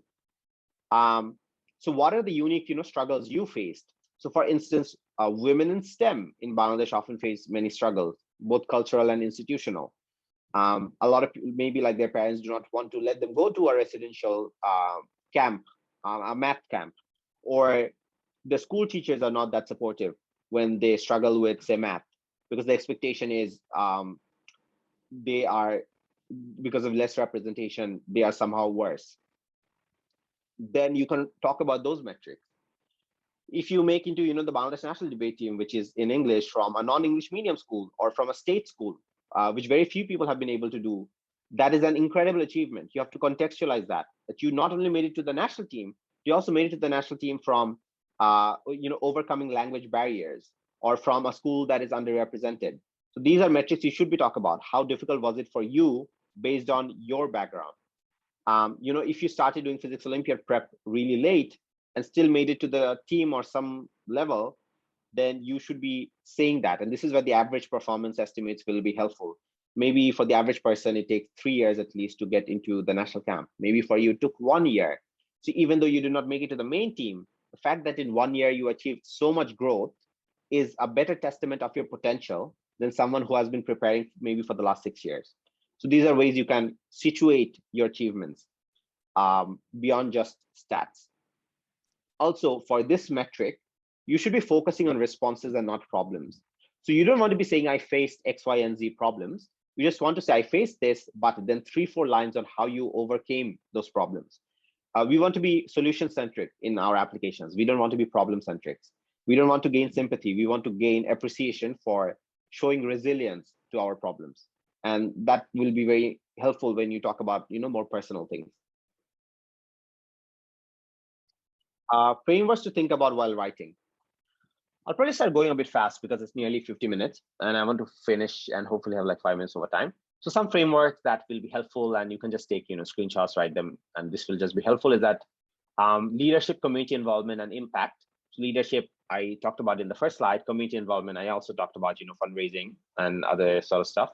So what are the unique struggles you faced? So for instance, women in STEM in Bangladesh often face many struggles, both cultural and institutional. A lot of people, maybe like their parents do not want to let them go to a residential camp, a math camp, or the school teachers are not that supportive when they struggle with, say, math, because the expectation is they are, because of less representation, they are somehow worse. Then you can talk about those metrics. If you make into the Bangladesh National Debate Team, which is in English from a non-English medium school or from a state school, which very few people have been able to do, that is an incredible achievement. You have to contextualize that you not only made it to the national team, you also made it to the national team from overcoming language barriers, or from a school that is underrepresented. So these are metrics you should be talking about. How difficult was it for you based on your background? If you started doing physics Olympiad prep really late and still made it to the team or some level, then you should be saying that. And this is where the average performance estimates will be helpful. Maybe for the average person, it takes 3 years at least to get into the national camp. Maybe for you, it took 1 year. So even though you did not make it to the main team, the fact that in 1 year you achieved so much growth is a better testament of your potential than someone who has been preparing maybe for the last 6 years. So these are ways you can situate your achievements beyond just stats. Also, for this metric, you should be focusing on responses and not problems. So you don't want to be saying, I faced X, Y, and Z problems. You just want to say, I faced this, but then 3-4 lines on how you overcame those problems. We want to be solution-centric in our applications. We don't want to be problem-centric. We don't want to gain sympathy. We want to gain appreciation for showing resilience to our problems. And that will be very helpful when you talk about more personal things. Frameworks to think about while writing. I'll probably start going a bit fast because it's nearly 50 minutes and I want to finish and hopefully have like 5 minutes over time. So some frameworks that will be helpful, and you can just take screenshots, write them, and this will just be helpful, is that leadership, community involvement, and impact. leadership, I talked about in the first slide. Community involvement, I also talked about, fundraising and other sort of stuff.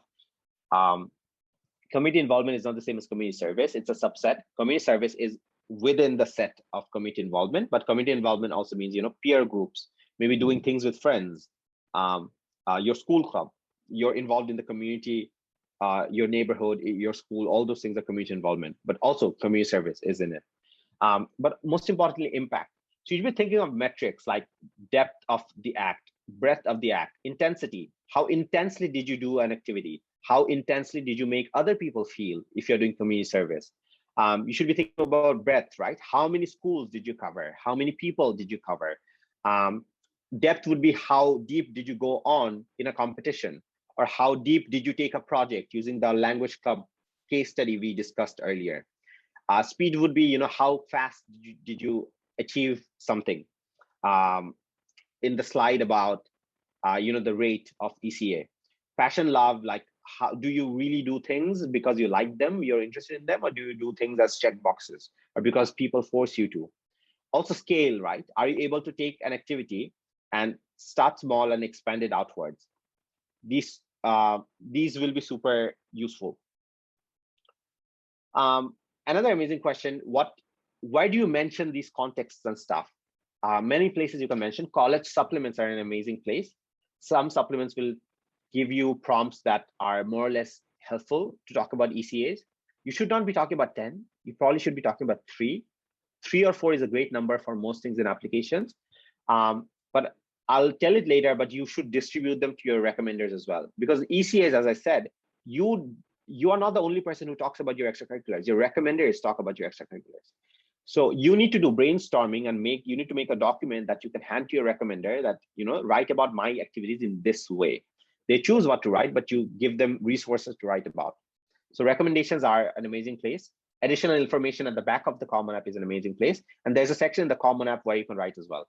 Community involvement is not the same as community service. It's a subset. Community service is within the set of community involvement, but community involvement also means, peer groups, maybe doing things with friends, your school club, you're involved in the community, your neighborhood, your school, all those things are community involvement, but also community service is in it. But most importantly, impact. So you should be thinking of metrics like depth of the act, breadth of the act, intensity. How intensely did you do an activity? How intensely did you make other people feel if you're doing community service? You should be thinking about breadth, right? How many schools did you cover? How many people did you cover? Depth would be how deep did you go on in a competition, or how deep did you take a project using the language club case study we discussed earlier. Speed would be, how fast did you achieve something. In the slide about, the rate of ECA. Passion, love, like how do you really do things because you like them, you're interested in them, or do you do things as check boxes, or because people force you to? Also scale, right? Are you able to take an activity and start small and expand it outwards? These will be super useful. Another amazing question, why do you mention these contexts and stuff? Many places you can mention. College supplements are an amazing place. Some supplements will give you prompts that are more or less helpful to talk about ECAs. You should not be talking about 10. You probably should be talking about 3. 3 or 4 is a great number for most things in applications. But I'll tell it later, but you should distribute them to your recommenders as well. Because ECAs, as I said, you are not the only person who talks about your extracurriculars. Your recommenders talk about your extracurriculars. So you need to do brainstorming and you need to make a document that you can hand to your recommender that, write about my activities in this way. They choose what to write, but you give them resources to write about. So recommendations are an amazing place. Additional information at the back of the Common App is an amazing place. And there's a section in the Common App where you can write as well.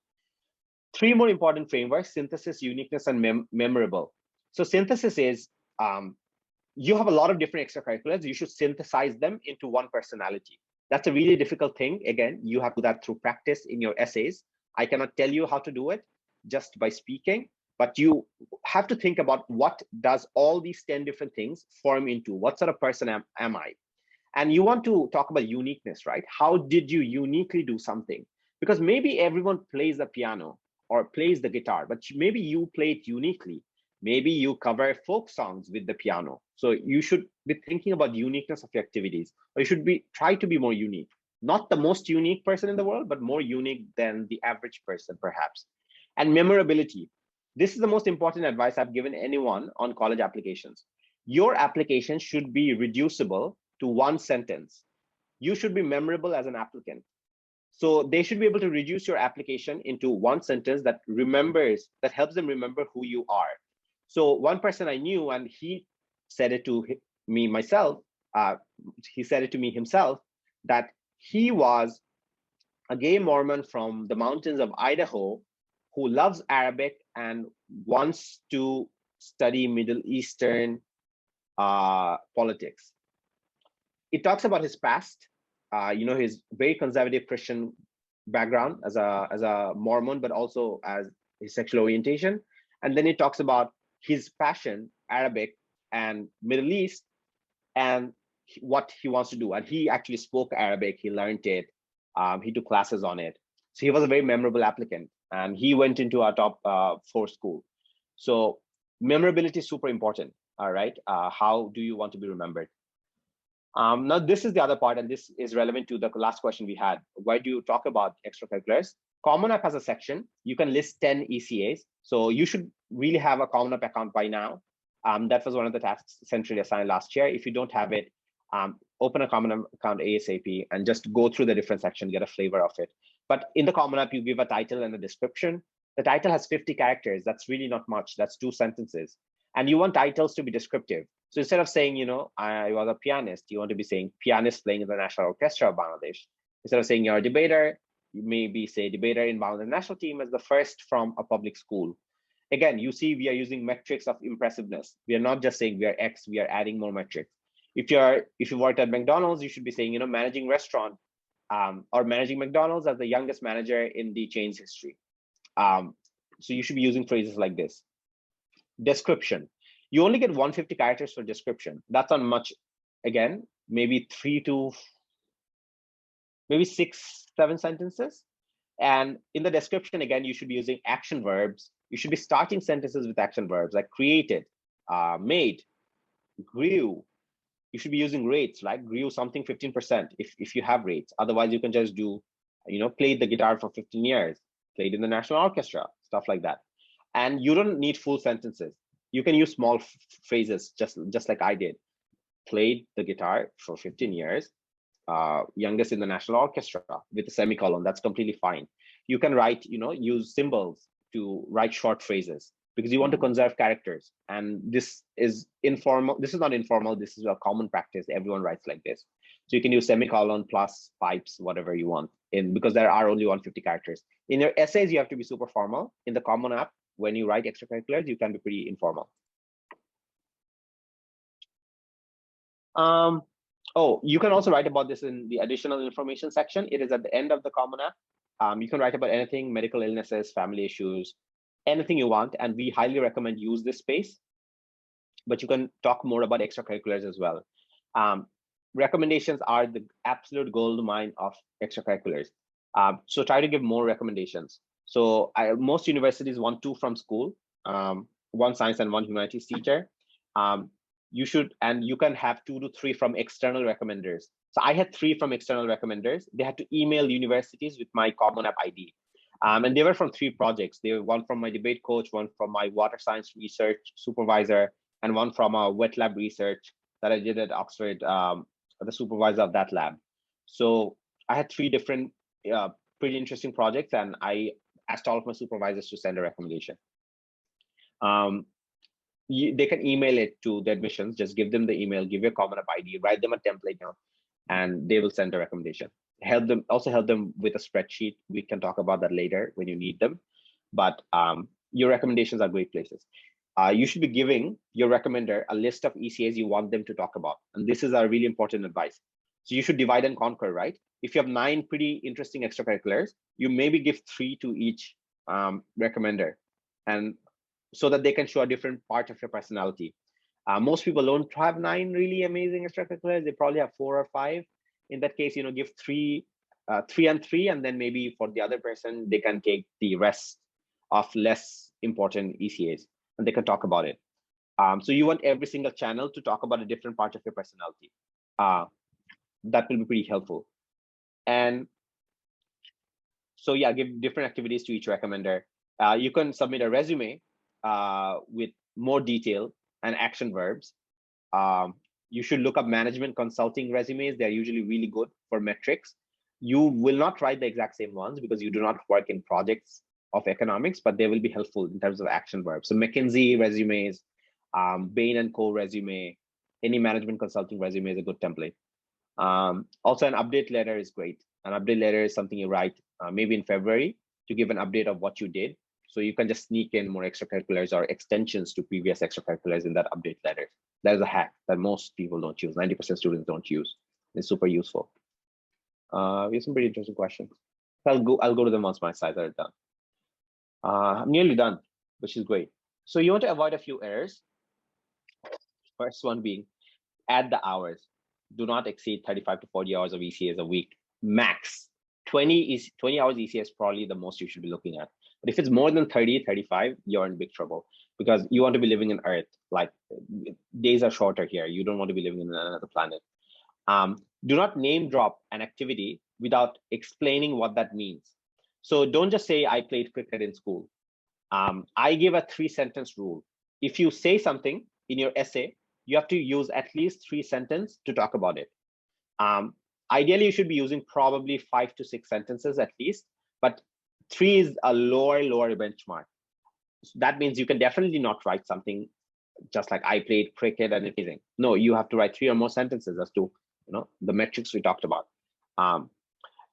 3 more important frameworks: synthesis, uniqueness, and memorable. So synthesis is, you have a lot of different extracurriculars. You should synthesize them into one personality. That's a really difficult thing. Again, you have to do that through practice in your essays. I cannot tell you how to do it just by speaking, but you have to think about what does all these 10 different things form into. What sort of person am I? And you want to talk about uniqueness, right? How did you uniquely do something? Because maybe everyone plays the piano or plays the guitar, but maybe you play it uniquely. Maybe you cover folk songs with the piano. So you should be thinking about uniqueness of your activities, or you should try to be more unique. Not the most unique person in the world, but more unique than the average person, perhaps. And memorability. This is the most important advice I've given anyone on college applications. Your application should be reducible to 1 sentence. You should be memorable as an applicant. So they should be able to reduce your application into 1 sentence that helps them remember who you are. So one person I knew, and he said it to me myself, he said it to me himself, that he was a gay Mormon from the mountains of Idaho who loves Arabic and wants to study Middle Eastern politics. It talks about his past, his very conservative Christian background as a Mormon, but also as his sexual orientation. And then it talks about his passion, Arabic and Middle East, and what he wants to do. And he actually spoke Arabic, he learned it, he took classes on it. So he was a very memorable applicant, and he went into our top 4 school. So memorability is super important, all right? How do you want to be remembered? Now, this is the other part, and this is relevant to the last question we had. Why do you talk about extracurriculars? Common App has a section. You can list 10 ECAs. So you should really have a Common App account by now. That was one of the tasks centrally assigned last year. If you don't have it, open a Common App account ASAP and just go through the different sections, get a flavor of it. But in the Common App, you give a title and a description. The title has 50 characters. That's really not much. That's 2 sentences. And you want titles to be descriptive. So instead of saying, I was a pianist, you want to be saying pianist playing in the National Orchestra of Bangladesh. Instead of saying you're a debater, you maybe say debater in Bangladesh national team as the first from a public school. Again, you see, we are using metrics of impressiveness. We are not just saying we are X, we are adding more metrics. If you worked at McDonald's, you should be saying, managing restaurant or managing McDonald's as the youngest manager in the chain's history. So you should be using phrases like this. Description. You only get 150 characters for description. That's not much. Again, maybe 6, 7 sentences. And in the description, again, you should be using action verbs. You should be starting sentences with action verbs like created, made, grew. You should be using rates, like grew something 15% if you have rates. Otherwise, you can just do, played the guitar for 15 years, played in the National Orchestra, stuff like that. And you don't need full sentences. You can use small phrases, just like I did. Played the guitar for 15 years, youngest in the National Orchestra, with a semicolon. That's completely fine. You can write, use symbols to write short phrases because you want to conserve characters. And this is informal. This is not informal. This is a common practice. Everyone writes like this. So you can use semicolon plus pipes, whatever you want, because there are only 150 characters. In your essays, you have to be super formal. In the Common App, when you write extracurriculars, you can be pretty informal. Oh, you can also write about this in the additional information section. It is at the end of the Common App. You can write about anything, medical illnesses, family issues, anything you want. And we highly recommend use this space. But you can talk more about extracurriculars as well. Recommendations are the absolute gold mine of extracurriculars. So try to give more recommendations. So most universities want 2 from school, 1 science and 1 humanities teacher. You should, and you can have 2 to 3 from external recommenders. So I had 3 from external recommenders. They had to email universities with my Common App ID. And they were from 3 projects. They were 1 from my debate coach, 1 from my water science research supervisor, and 1 from a wet lab research that I did at Oxford, the supervisor of that lab. So I had 3 different pretty interesting projects, and I asked all of my supervisors to send a recommendation. They can email it to the admissions. Just give them the email, give your Common App ID, write them a template now, and they will send a recommendation. Help them with a spreadsheet. We can talk about that later when you need them. But your recommendations are great places. You should be giving your recommender a list of ECAs you want them to talk about. And this is a really important advice. So you should divide and conquer, right? If you have 9 pretty interesting extracurriculars, you maybe give 3 to each recommender, and so that they can show a different part of your personality. Most people don't have 9 really amazing extracurriculars. They probably have 4 or 5. In that case, give 3 and 3, and then maybe for the other person, they can take the rest of less important ECAs, and they can talk about it. So you want every single channel to talk about a different part of your personality. That will be pretty helpful. And so yeah, give different activities to each recommender. You can submit a resume with more detail and action verbs. You should look up management consulting resumes. They're usually really good for metrics. You will not write the exact same ones because you do not work in projects of economics, but they will be helpful in terms of action verbs. So McKinsey resumes, Bain & Co resume, any management consulting resume is a good template. Also, an update letter is great. An update letter is something you write maybe in February to give an update of what you did. So you can just sneak in more extracurriculars or extensions to previous extracurriculars in that update letter. That is a hack that most people don't use. 90% students don't use. It's super useful. We have some pretty interesting questions. I'll go to them once my slides are done. I'm nearly done, which is great. So you want to avoid a few errors. First one being add the hours. Do not exceed 35 to 40 hours of ECAs a week. Max. 20 hours ECA is probably the most you should be looking at. But if it's more than 30, 35, you're in big trouble because you want to be living in Earth. Like days are shorter here. You don't want to be living in another planet. Do not name drop an activity without explaining what that means. So don't just say I played cricket in school. I give a 3-sentence rule. If you say something in your essay, you have to use at least 3 sentences to talk about it. Ideally, you should be using probably 5 to 6 sentences at least, but 3 is a lower benchmark. So that means you can definitely not write something just like I played cricket and anything. No, you have to write 3 or more sentences as to the metrics we talked about.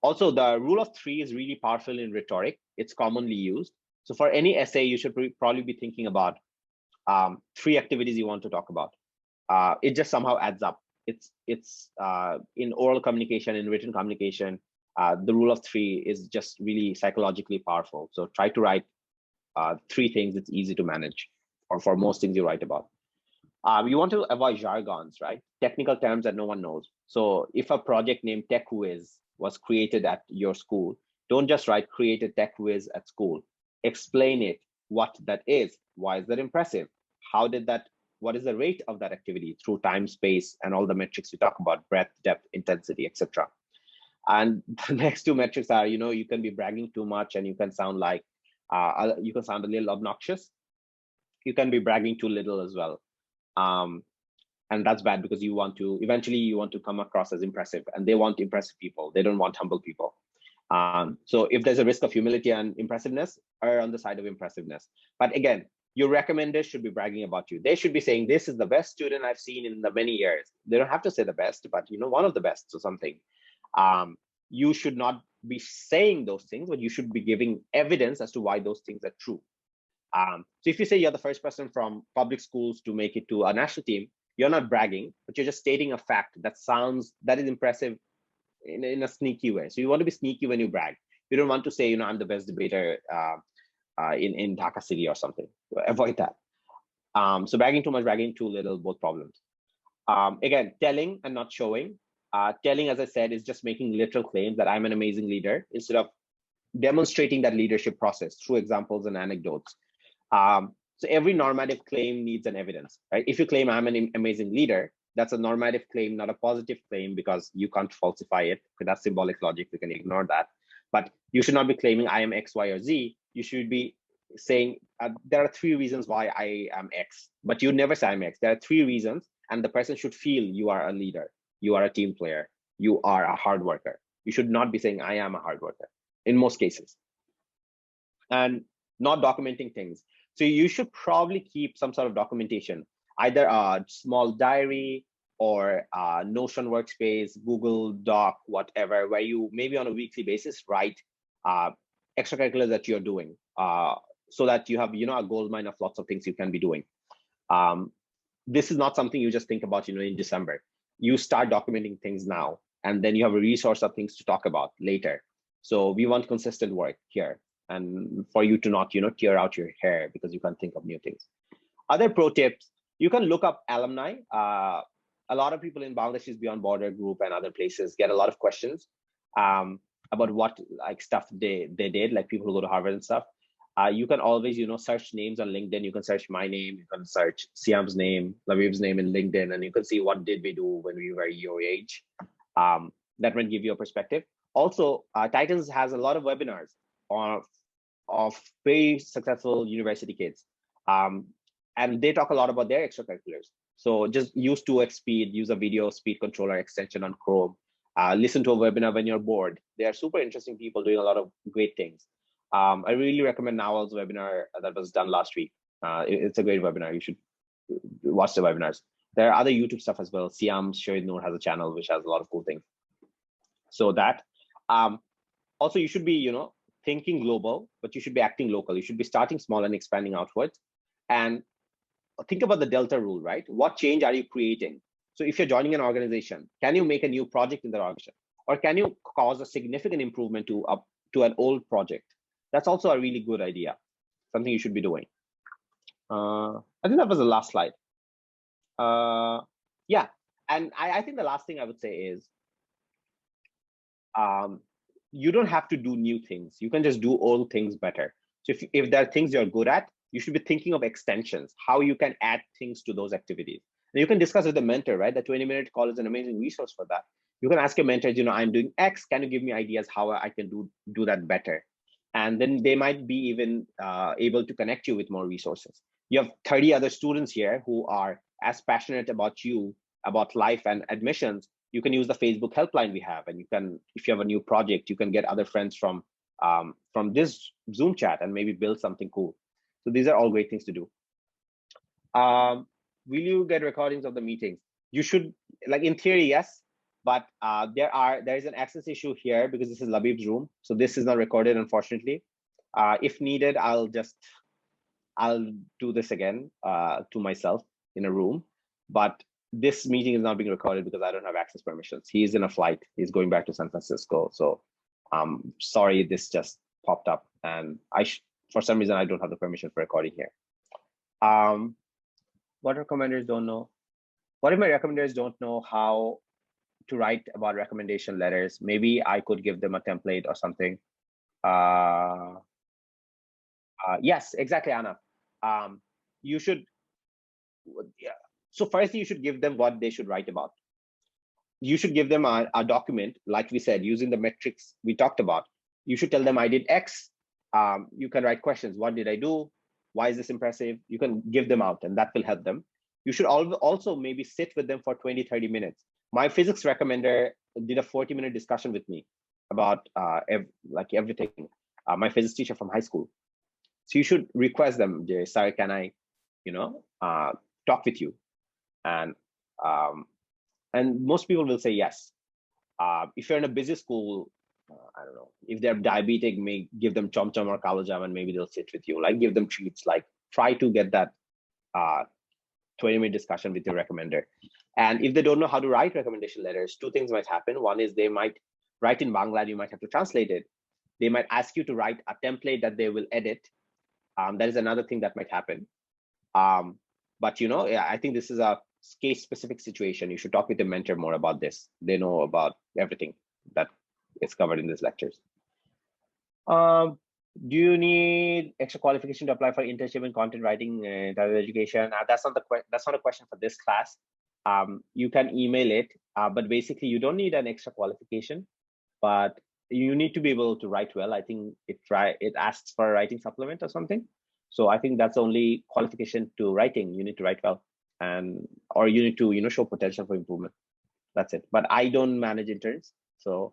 Also, the rule of 3 is really powerful in rhetoric. It's commonly used. So for any essay, you should probably be thinking about 3 activities you want to talk about. It just somehow adds up. It's in oral communication, in written communication. the rule of three is just really psychologically powerful. So try to write three things it's easy to manage, or for most things you write about. You want to avoid jargons, right? Technical terms that no one knows. So if a project named TechWiz was created at your school, don't just write created TechWiz at school. Explain it, what that is. Why is that impressive? What is the rate of that activity through time, space, and all the metrics we talk about, breadth, depth, intensity, etc. And the next two metrics are, you can be bragging too much and you can sound like, you can sound a little obnoxious. You can be bragging too little as well. And that's bad because eventually you want to come across as impressive, and they want impressive people. They don't want humble people. So if there's a risk of humility and impressiveness, err on the side of impressiveness. But again, your recommenders should be bragging about you. They should be saying, this is the best student I've seen in the many years. They don't have to say the best, but one of the best or something. You should not be saying those things, but you should be giving evidence as to why those things are true. So if you say you're the first person from public schools to make it to a national team, you're not bragging, but you're just stating a fact that is impressive in a sneaky way. So you want to be sneaky when you brag. You don't want to say, I'm the best debater in Dhaka City or something. Avoid that. So bragging too much, bragging too little, both problems. Again, telling and not showing. Telling, as I said, is just making literal claims that I'm an amazing leader instead of demonstrating that leadership process through examples and anecdotes. So every normative claim needs an evidence, right? If you claim I'm an amazing leader, that's a normative claim, not a positive claim, because you can't falsify it. That's symbolic logic. We can ignore that. But you should not be claiming I am X, Y, or Z. You should be saying there are three reasons why I am X, but you never say I'm X. There are three reasons, and the person should feel you are a leader, you are a team player, you are a hard worker. You should not be saying I am a hard worker in most cases. And not documenting things. So you should probably keep some sort of documentation, either a small diary or a Notion workspace, Google Doc, whatever, where you maybe on a weekly basis write extracurriculars that you're doing, so that you have a gold mine of lots of things you can be doing. This is not something you just think about in December. You start documenting things now, and then you have a resource of things to talk about later. So we want consistent work here, and for you to not tear out your hair because you can't think of new things. Other pro tips: you can look up alumni. A lot of people in Bangladesh's Beyond Border group and other places get a lot of questions about what stuff they did, like people who go to Harvard and stuff. You can always search names on LinkedIn. You can search my name, you can search Siam's name, Labib's name in LinkedIn, and you can see what did we do when we were your age. That might give you a perspective. Also, Titans has a lot of webinars of very successful university kids, and they talk a lot about their extracurriculars. So just use 2x speed, use a video speed controller extension on Chrome, listen to a webinar when you're bored. They are super interesting people doing a lot of great things. I really recommend Nawal's webinar that was done last week. It's a great webinar. You should watch the webinars. There are other YouTube stuff as well. Siam Shoaib Noor has a channel which has a lot of cool things. So that also, you should be thinking global, but you should be acting local. You should be starting small and expanding outwards. And think about the Delta rule, right? What change are you creating? So if you're joining an organization, can you make a new project in that organization? Or can you cause a significant improvement to an old project? That's also a really good idea, something you should be doing. I think that was the last slide. Yeah, and I think the last thing I would say is, you don't have to do new things. You can just do old things better. So if there are things you're good at, you should be thinking of extensions, how you can add things to those activities. And you can discuss with the mentor, right? The 20-minute call is an amazing resource for that. You can ask your mentors, I'm doing X, can you give me ideas how I can do that better? And then they might be even able to connect you with more resources. You have 30 other students here who are as passionate about you, about life and admissions. You can use the Facebook helpline we have, and you can, if you have a new project, you can get other friends from this Zoom chat and maybe build something cool. So these are all great things to do. Will you get recordings of the meetings? You should, in theory, yes, but there is an access issue here because this is Labib's room, so this is not recorded, unfortunately. If needed, I'll do this again to myself in a room, but this meeting is not being recorded because I don't have access permissions. He's in a flight. He's going back to San Francisco. So Sorry, this just popped up, and for some reason I don't have the permission for recording here. What recommenders don't know? What if my recommenders don't know how to write about recommendation letters? Maybe I could give them a template or something. Yes, exactly, Anna. You should, yeah. So firstly, you should give them what they should write about. You should give them a document, like we said, using the metrics we talked about. You should tell them I did X. You can write questions. What did I do? Why is this impressive? You can give them out, and that will help them. You should also maybe sit with them for 20, 30 minutes. My physics recommender did a 40-minute discussion with me about everything. My physics teacher from high school. So you should request them, sorry, can I, talk with you? And most people will say yes. If you're in a busy school, I don't know, if they're diabetic, may give them chom chom or kalo jam, and maybe they'll sit with you. Like, give them treats. Like, try to get that 20-minute discussion with your recommender. And if they don't know how to write recommendation letters, two things might happen. One is they might write in Bangla, you might have to translate it. They might ask you to write a template that they will edit. That is another thing that might happen. But I think this is a case-specific situation. You should talk with the mentor more about this. They know about everything that is covered in these lectures. Do you need extra qualification to apply for internship in content writing and education? That's not a question for this class. You can email it, but basically you don't need an extra qualification, but you need to be able to write well. I think it asks for a writing supplement or something. So I think that's the only qualification to writing. You need to write well, or you need to show potential for improvement. That's it. But I don't manage interns, so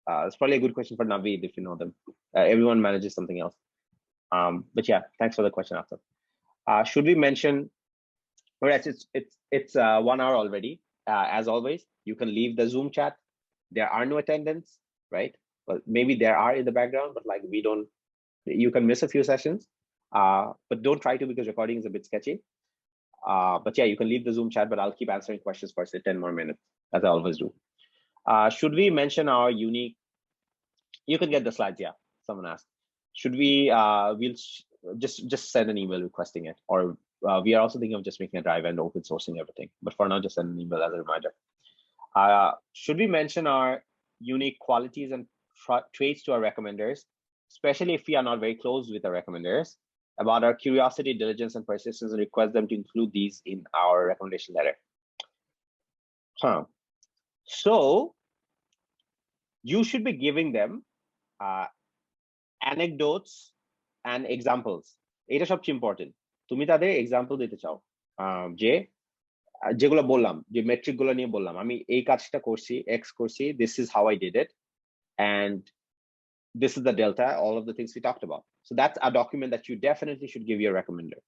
it's probably a good question for Naveed if you know them. Everyone manages something else. But yeah, thanks for the question, After. Should we mention? Whereas it's 1 hour already. As always, you can leave the Zoom chat. There are no attendants, right? Well, maybe there are in the background, but like we don't. You can miss a few sessions, but don't try to, because recording is a bit sketchy. But yeah, you can leave the Zoom chat, but I'll keep answering questions for 10 more minutes, as I always do. Should we mention our unique? You can get the slides. Yeah, someone asked. Should we? We'll just send an email requesting it, or we are also thinking of just making a drive and open sourcing everything. But for now, just send an email as a reminder. Should we mention our unique qualities and traits to our recommenders, especially if we are not very close with our recommenders, about our curiosity, diligence, and persistence, and request them to include these in our recommendation letter? So you should be giving them anecdotes and examples. এটা সবচেয়ে important. তুমি তাদের example দিতে চাও যেগুলো বললাম, যে metric গুলো নিয়ে বললাম, আমি এই কাজটা করছি, এক্স করছি, this is how I did it, and this is the delta, all of the things we talked about. So that's a document that you definitely should give your recommender.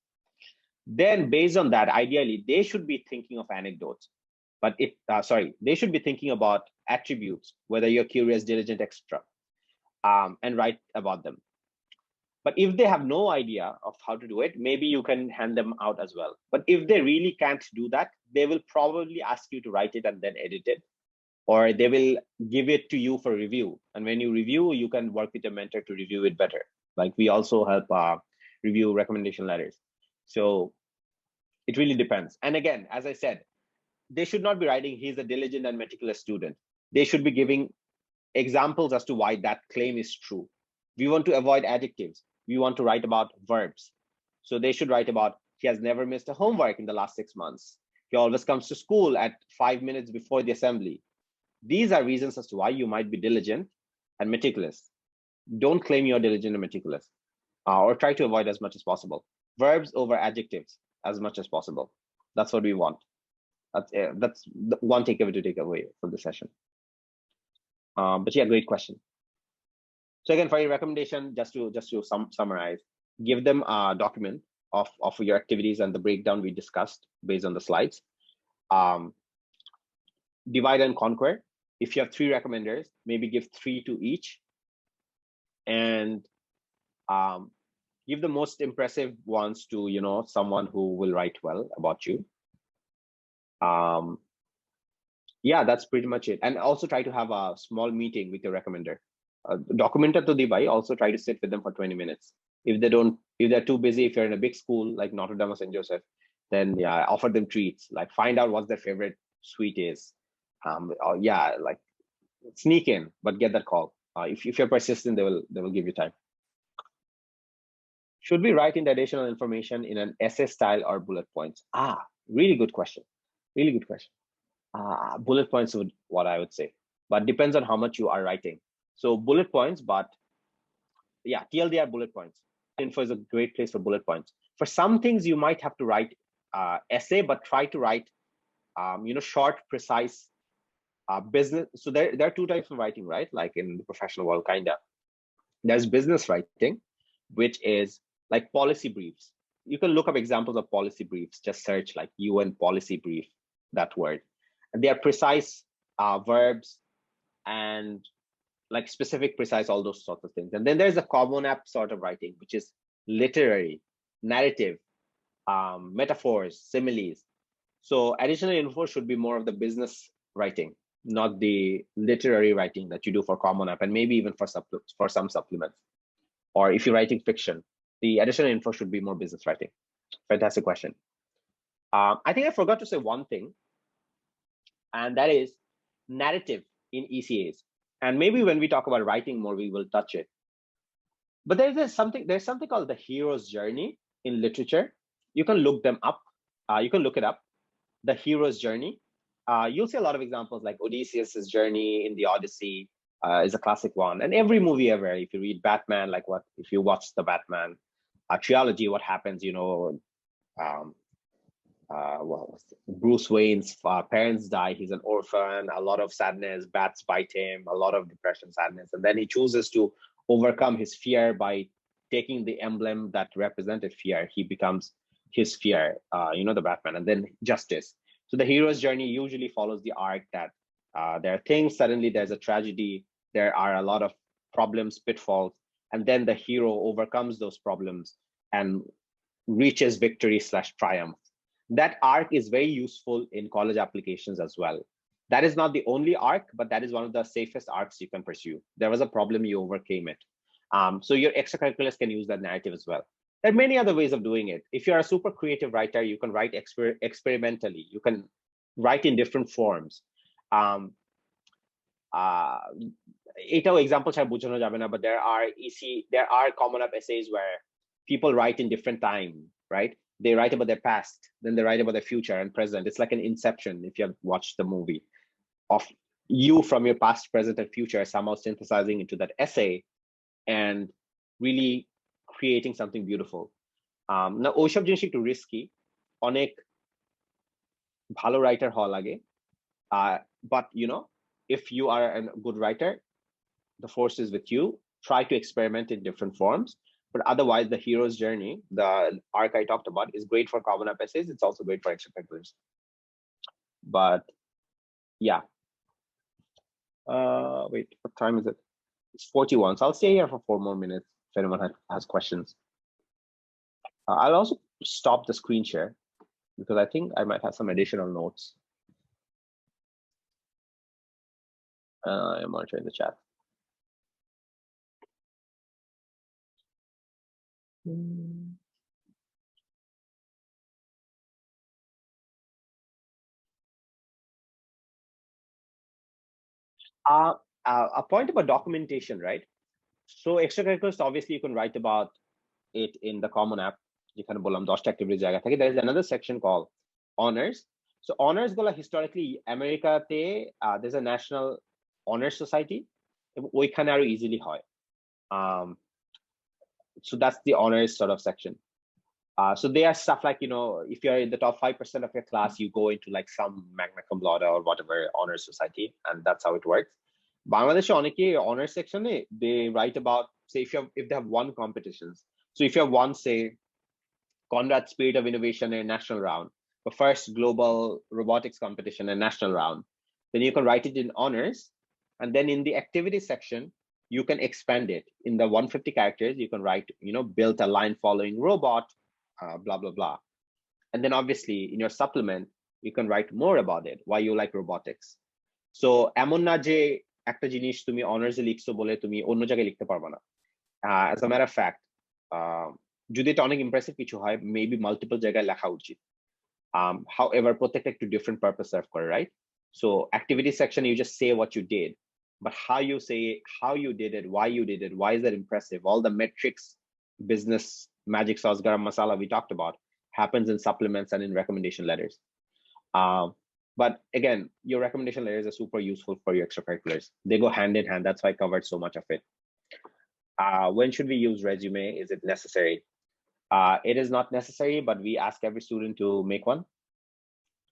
Then based on that, ideally they should be thinking of anecdotes, but they should be thinking about attributes, whether you're curious, diligent, etc., and write about them. But if they have no idea of how to do it, maybe you can hand them out as well. But if they really can't do that, they will probably ask you to write it and then edit it, or they will give it to you for review. And when you review, you can work with a mentor to review it better. Like we also help review recommendation letters. So it really depends. And again, as I said, they should not be writing, he's a diligent and meticulous student. They should be giving examples as to why that claim is true. We want to avoid adjectives. We want to write about verbs. So they should write about, he has never missed a homework in the last 6 months. He always comes to school at 5 minutes before the assembly. These are reasons as to why you might be diligent and meticulous. Don't claim you're diligent and meticulous, or try to avoid as much as possible. Verbs over adjectives as much as possible. That's what we want. That's the one takeaway to take away from the session. But yeah, great question. So again, for your recommendation, just to summarize, give them a document of your activities and the breakdown we discussed based on the slides. Divide and conquer. If you have 3 recommenders, maybe give 3 to each, and give the most impressive ones to someone who will write well about you. Yeah, that's pretty much it. And also try to have a small meeting with your recommender. Documenta to dibai, also try to sit with them for 20 minutes. If they're too busy, if you're in a big school like Notre Dame or St. Joseph, then yeah, offer them treats, like find out what their favorite sweet is. Or yeah, like sneak in, but get that call. If you're persistent, they will give you time. Should we write in the additional information in an essay style or bullet points? Really good question. Really good question. Bullet points would what I would say, but depends on how much you are writing. So bullet points, but yeah, TLDR bullet points. Info is a great place for bullet points. For some things, you might have to write essay, but try to write, short, precise business. So there are two types of writing, right? Like in the professional world, kind of. There's business writing, which is like policy briefs. You can look up examples of policy briefs. Just search like UN policy brief, that word. And they are precise verbs and like specific, precise, all those sorts of things. And then there's a common app sort of writing, which is literary, narrative, metaphors, similes. So additional info should be more of the business writing, not the literary writing that you do for common app, and maybe even for some supplements. Or if you're writing fiction, the additional info should be more business writing. Fantastic question. I think I forgot to say one thing, and that is narrative in ECAs. And maybe when we talk about writing more, we will touch it. But there's something called the hero's journey in literature. You can look them up. You can look it up. The hero's journey. You'll see a lot of examples like Odysseus's journey in the Odyssey is a classic one. And every movie ever, if you read Batman, like if you watch the Batman trilogy, what happens, Bruce Wayne's parents die, he's an orphan, a lot of sadness, bats bite him, a lot of depression, sadness, and then he chooses to overcome his fear by taking the emblem that represented fear. He becomes his fear, the Batman, and then justice. So the hero's journey usually follows the arc that there are things, suddenly there's a tragedy, there are a lot of problems, pitfalls, and then the hero overcomes those problems and reaches victory/triumph. That arc is very useful in college applications as well. That is not the only arc, but that is one of the safest arcs you can pursue. There was a problem, you overcame it. So your extracurriculars can use that narrative as well. There are many other ways of doing it. If you're a super creative writer, you can write experimentally. You can write in different forms. Eটাও example ছাড়া বোঝানো যাবে না, but there are common up essays where people write in different time, right? They write about their past, then they write about their future and present. It's like an inception, if you have watched the movie, of you from your past, present, and future somehow synthesizing into that essay and really creating something beautiful. Now ওইসব জিনিস একটু risky, অনেক ভালো writer হওয়া লাগে, but if you are a good writer, the force is with you. Try to experiment in different forms. But otherwise, the hero's journey, the arc I talked about, is great for common up essays. It's also great for extracurriculars. But yeah. Wait, what time is it? It's 41. So I'll stay here for 4 more minutes if anyone has questions. I'll also stop the screen share because I think I might have some additional notes. I'm monitoring the chat. A point about documentation, right? So extracurriculars, obviously, you can write about it in the common app. যেখানে বললাম 10টা activity জায়গা থাকে. There is another section called honors. So honors গুলা historically আমেরিকাতে there's a national honors society. ওইখানে আরো easily হয়. So that's the honors sort of section. So there are stuff like, if you're in the top 5% of your class, you go into like some magna cum laude or whatever honors society, and that's how it works. Bangladeshe oneke honors section, they write about, say, if they have won competitions. So if you have won, say, Conrad Spirit of Innovation in national round, the first global robotics competition in national round, then you can write it in honors, and then in the activity section, you can expand it. In the 150 characters, you can write, built a line following robot, blah, blah, blah. And then obviously in your supplement, you can write more about it, why you like robotics. So এমন না যে একটা জিনিস তুমি অনার্সে লিখছো বলে তুমি অন্য জায়গায় লিখতে পারবে না। As a matter of fact, যদি এটা অনেক ইমপ্রেসিভ কিছু হয়, মেবি মাল্টিপল জায়গায় লেখা উচিত। However, প্রত্যেকটা একটু different purpose serve করে, right? So activity section, you just say what you did, but how you say it, how you did it, why is that impressive? All the metrics, business magic sauce, garam masala we talked about happens in supplements and in recommendation letters. Um, but again, your recommendation letters are super useful for your extracurriculars. They go hand in hand. That's why I covered so much of it. When should we use resume? Is it necessary? It is not necessary, but we ask every student to make one.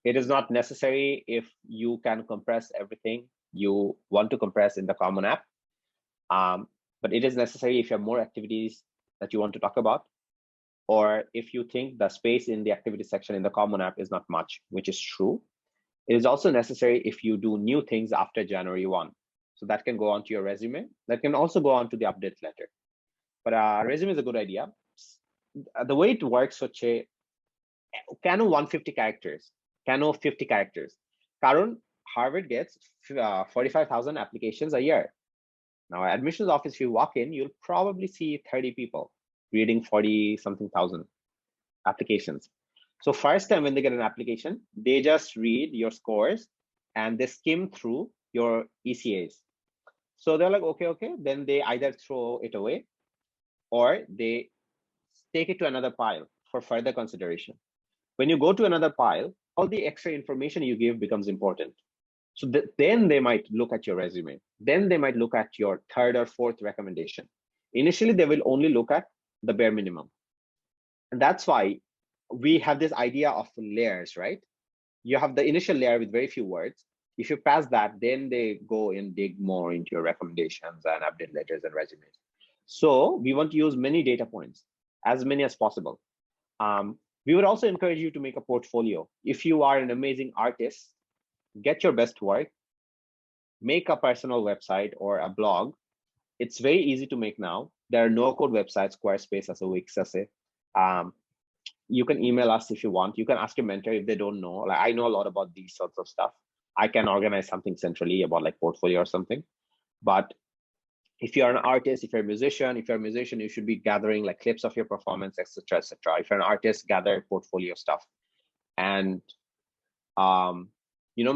It is not necessary if you can compress everything you want to compress in the common app. But it is necessary if you have more activities that you want to talk about, or if you think the space in the activity section in the common app is not much, which is true. It is also necessary if you do new things after January 1. So that can go onto your resume. That can also go onto the update letter. But resume is a good idea. The way it works, can 150 characters, can 50 characters. Karon, Harvard gets 45,000 applications a year. Now, admissions office, if you walk in, you'll probably see 30 people reading 40 something thousand applications. So first time when they get an application, they just read your scores and they skim through your ECAs. So they're like, okay. Then they either throw it away or they take it to another pile for further consideration. When you go to another pile, all the extra information you give becomes important. So then they might look at your resume. Then they might look at your third or fourth recommendation. Initially, they will only look at the bare minimum. And that's why we have this idea of layers, right? You have the initial layer with very few words. If you pass that, then they go and dig more into your recommendations and update letters and resumes. So we want to use many data points, as many as possible. We would also encourage you to make a portfolio. If you are an amazing artist, get your best work, make a personal website or a blog. It's very easy to make now. There are no-code websites, Squarespace as a Wix as a. You can email us if you want. You can ask your mentor if they don't know. Like, I know a lot about these sorts of stuff. I can organize something centrally about like portfolio or something. But if you're an artist, if you're a musician, you should be gathering like clips of your performance, etc., etc. If you're an artist, gather portfolio stuff, and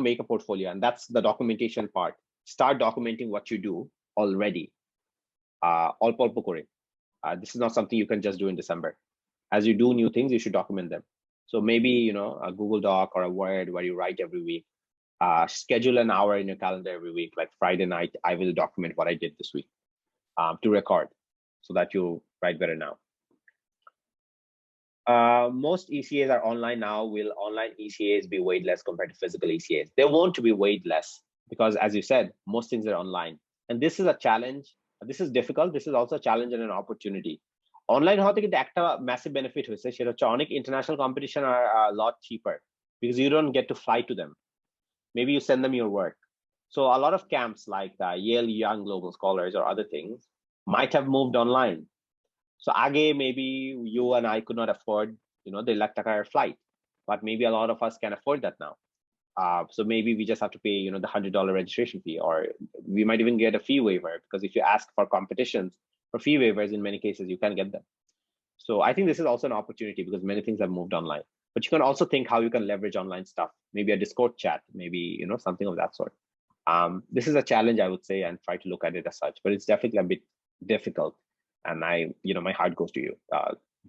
make a portfolio, and that's the documentation part. Start documenting what you do already. This is not something you can just do in December. As you do new things, you should document them. So maybe a Google Doc or a Word where you write every week. Schedule an hour in your calendar every week, like Friday night, I will document what I did this week to record so that you write better now. Most ECAs are online now. Will online ECAs be weighed less compared to physical ECAs? They won't be weighed less because, as you said, most things are online. And this is a challenge. This is difficult. This is also a challenge and an opportunity. Online হওয়া থেকে একটা massive benefit হয়েছে, সেটা হচ্ছে অনেক international competition are a lot cheaper because you don't get to fly to them. Maybe you send them your work. So a lot of camps like Yale Young Global Scholars or other things might have moved online. So age, maybe you and I could not afford, the lakh taka flight, but maybe a lot of us can afford that now. So maybe we just have to pay, the $100 registration fee, or we might even get a fee waiver because if you ask for competitions for fee waivers, in many cases you can get them. So I think this is also an opportunity because many things have moved online. But you can also think how you can leverage online stuff, maybe a Discord chat, maybe something of that sort. This is a challenge, I would say, and try to look at it as such. But it's definitely a bit difficult. And my heart goes to you.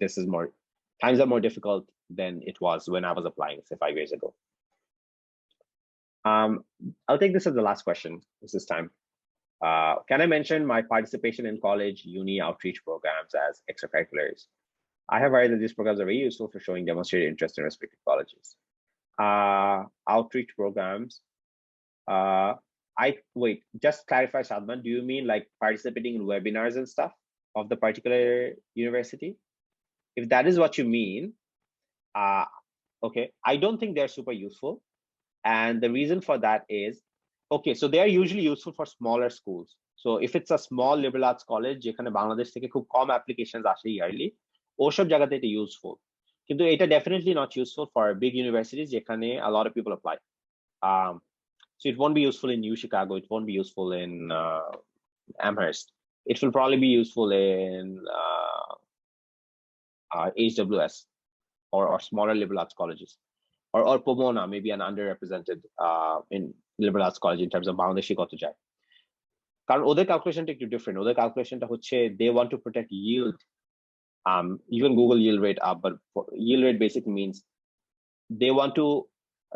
This is times are more difficult than it was when I was applying, say 5 years ago. I'll take this as the last question. This time. Can I mention my participation in college, uni outreach programs as extracurriculars? I have heard that these programs are very useful for showing demonstrated interest in respective colleges. Outreach programs. Just clarify, Sadman, do you mean like participating in webinars and stuff of the particular university? If that is what you mean, okay, I don't think they're super useful. And the reason for that is, okay, so they are usually useful for smaller schools. So if it's a small liberal arts college, যেখানে বাংলাদেশ থেকে খুব কম applications আসে yearly, ওসব জায়গাতে এটা useful. কিন্তু এটা definitely not useful for big universities যেখানে a lot of people apply. So it won't be useful in UChicago. It won't be useful in Amherst. It will probably be useful in HWS or smaller liberal arts colleges, or Pomona, maybe an underrepresented in liberal arts college in terms of Bangladeshi কত যায়। কারণ ওদের ক্যালকুলেশনটা একটু different. ওদের ক্যালকুলেশনটা হচ্ছে they want to protect yield. You can Google yield rate up, but yield rate basically means they want to,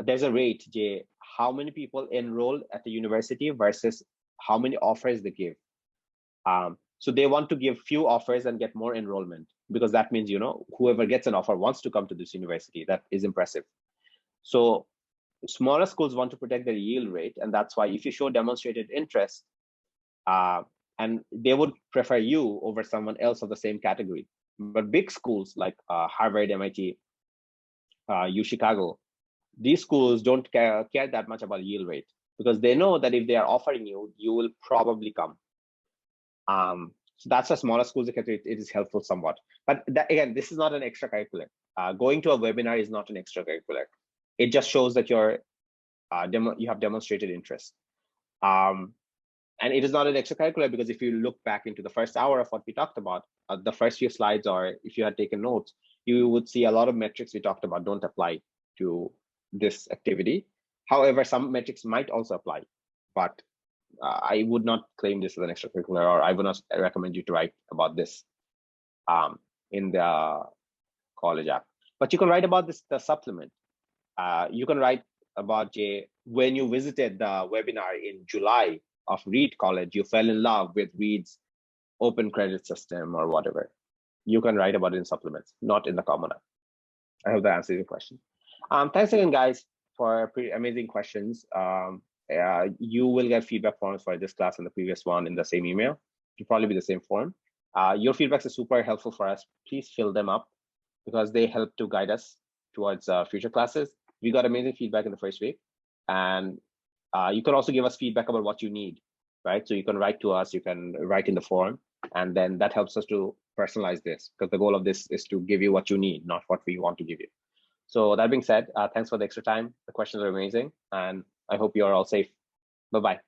there's a rate how many people enroll at the university versus how many offers they give. So they want to give few offers and get more enrollment, because that means, whoever gets an offer wants to come to this university. That is impressive. So smaller schools want to protect their yield rate, and that's why if you show demonstrated interest, and they would prefer you over someone else of the same category. But big schools like Harvard, MIT, UChicago, these schools don't care that much about yield rate, because they know that if they are offering you, you will probably come. So that's a smaller schools, it is helpful somewhat. But again, this is not an extracurricular. Going to a webinar is not an extracurricular. It just shows that you have demonstrated interest. And it is not an extracurricular because if you look back into the first hour of what we talked about, the first few slides, or if you had taken notes, you would see a lot of metrics we talked about don't apply to this activity. However, some metrics might also apply, but I would not claim this as an extracurricular, or I would not recommend you to write about this in the college app. But you can write about this, the supplement. You can write about when you visited the webinar in July of Reed College, you fell in love with Reed's open credit system or whatever. You can write about it in supplements, not in the Common App. I hope that answers your question. Thanks again, guys, for pretty amazing questions. You will get feedback forms for this class and the previous one in the same email. It'll probably be the same form. Your feedbacks are super helpful for us. Please fill them up because they help to guide us towards future classes. We got amazing feedback in the first week, and you can also give us feedback about what you need, right? So you can write to us, you can write in the forum, and then that helps us to personalize this, because the goal of this is to give you what you need, not what we want to give you. So that being said, thanks for the extra time. The questions are amazing, and I hope you're all safe. Bye-bye.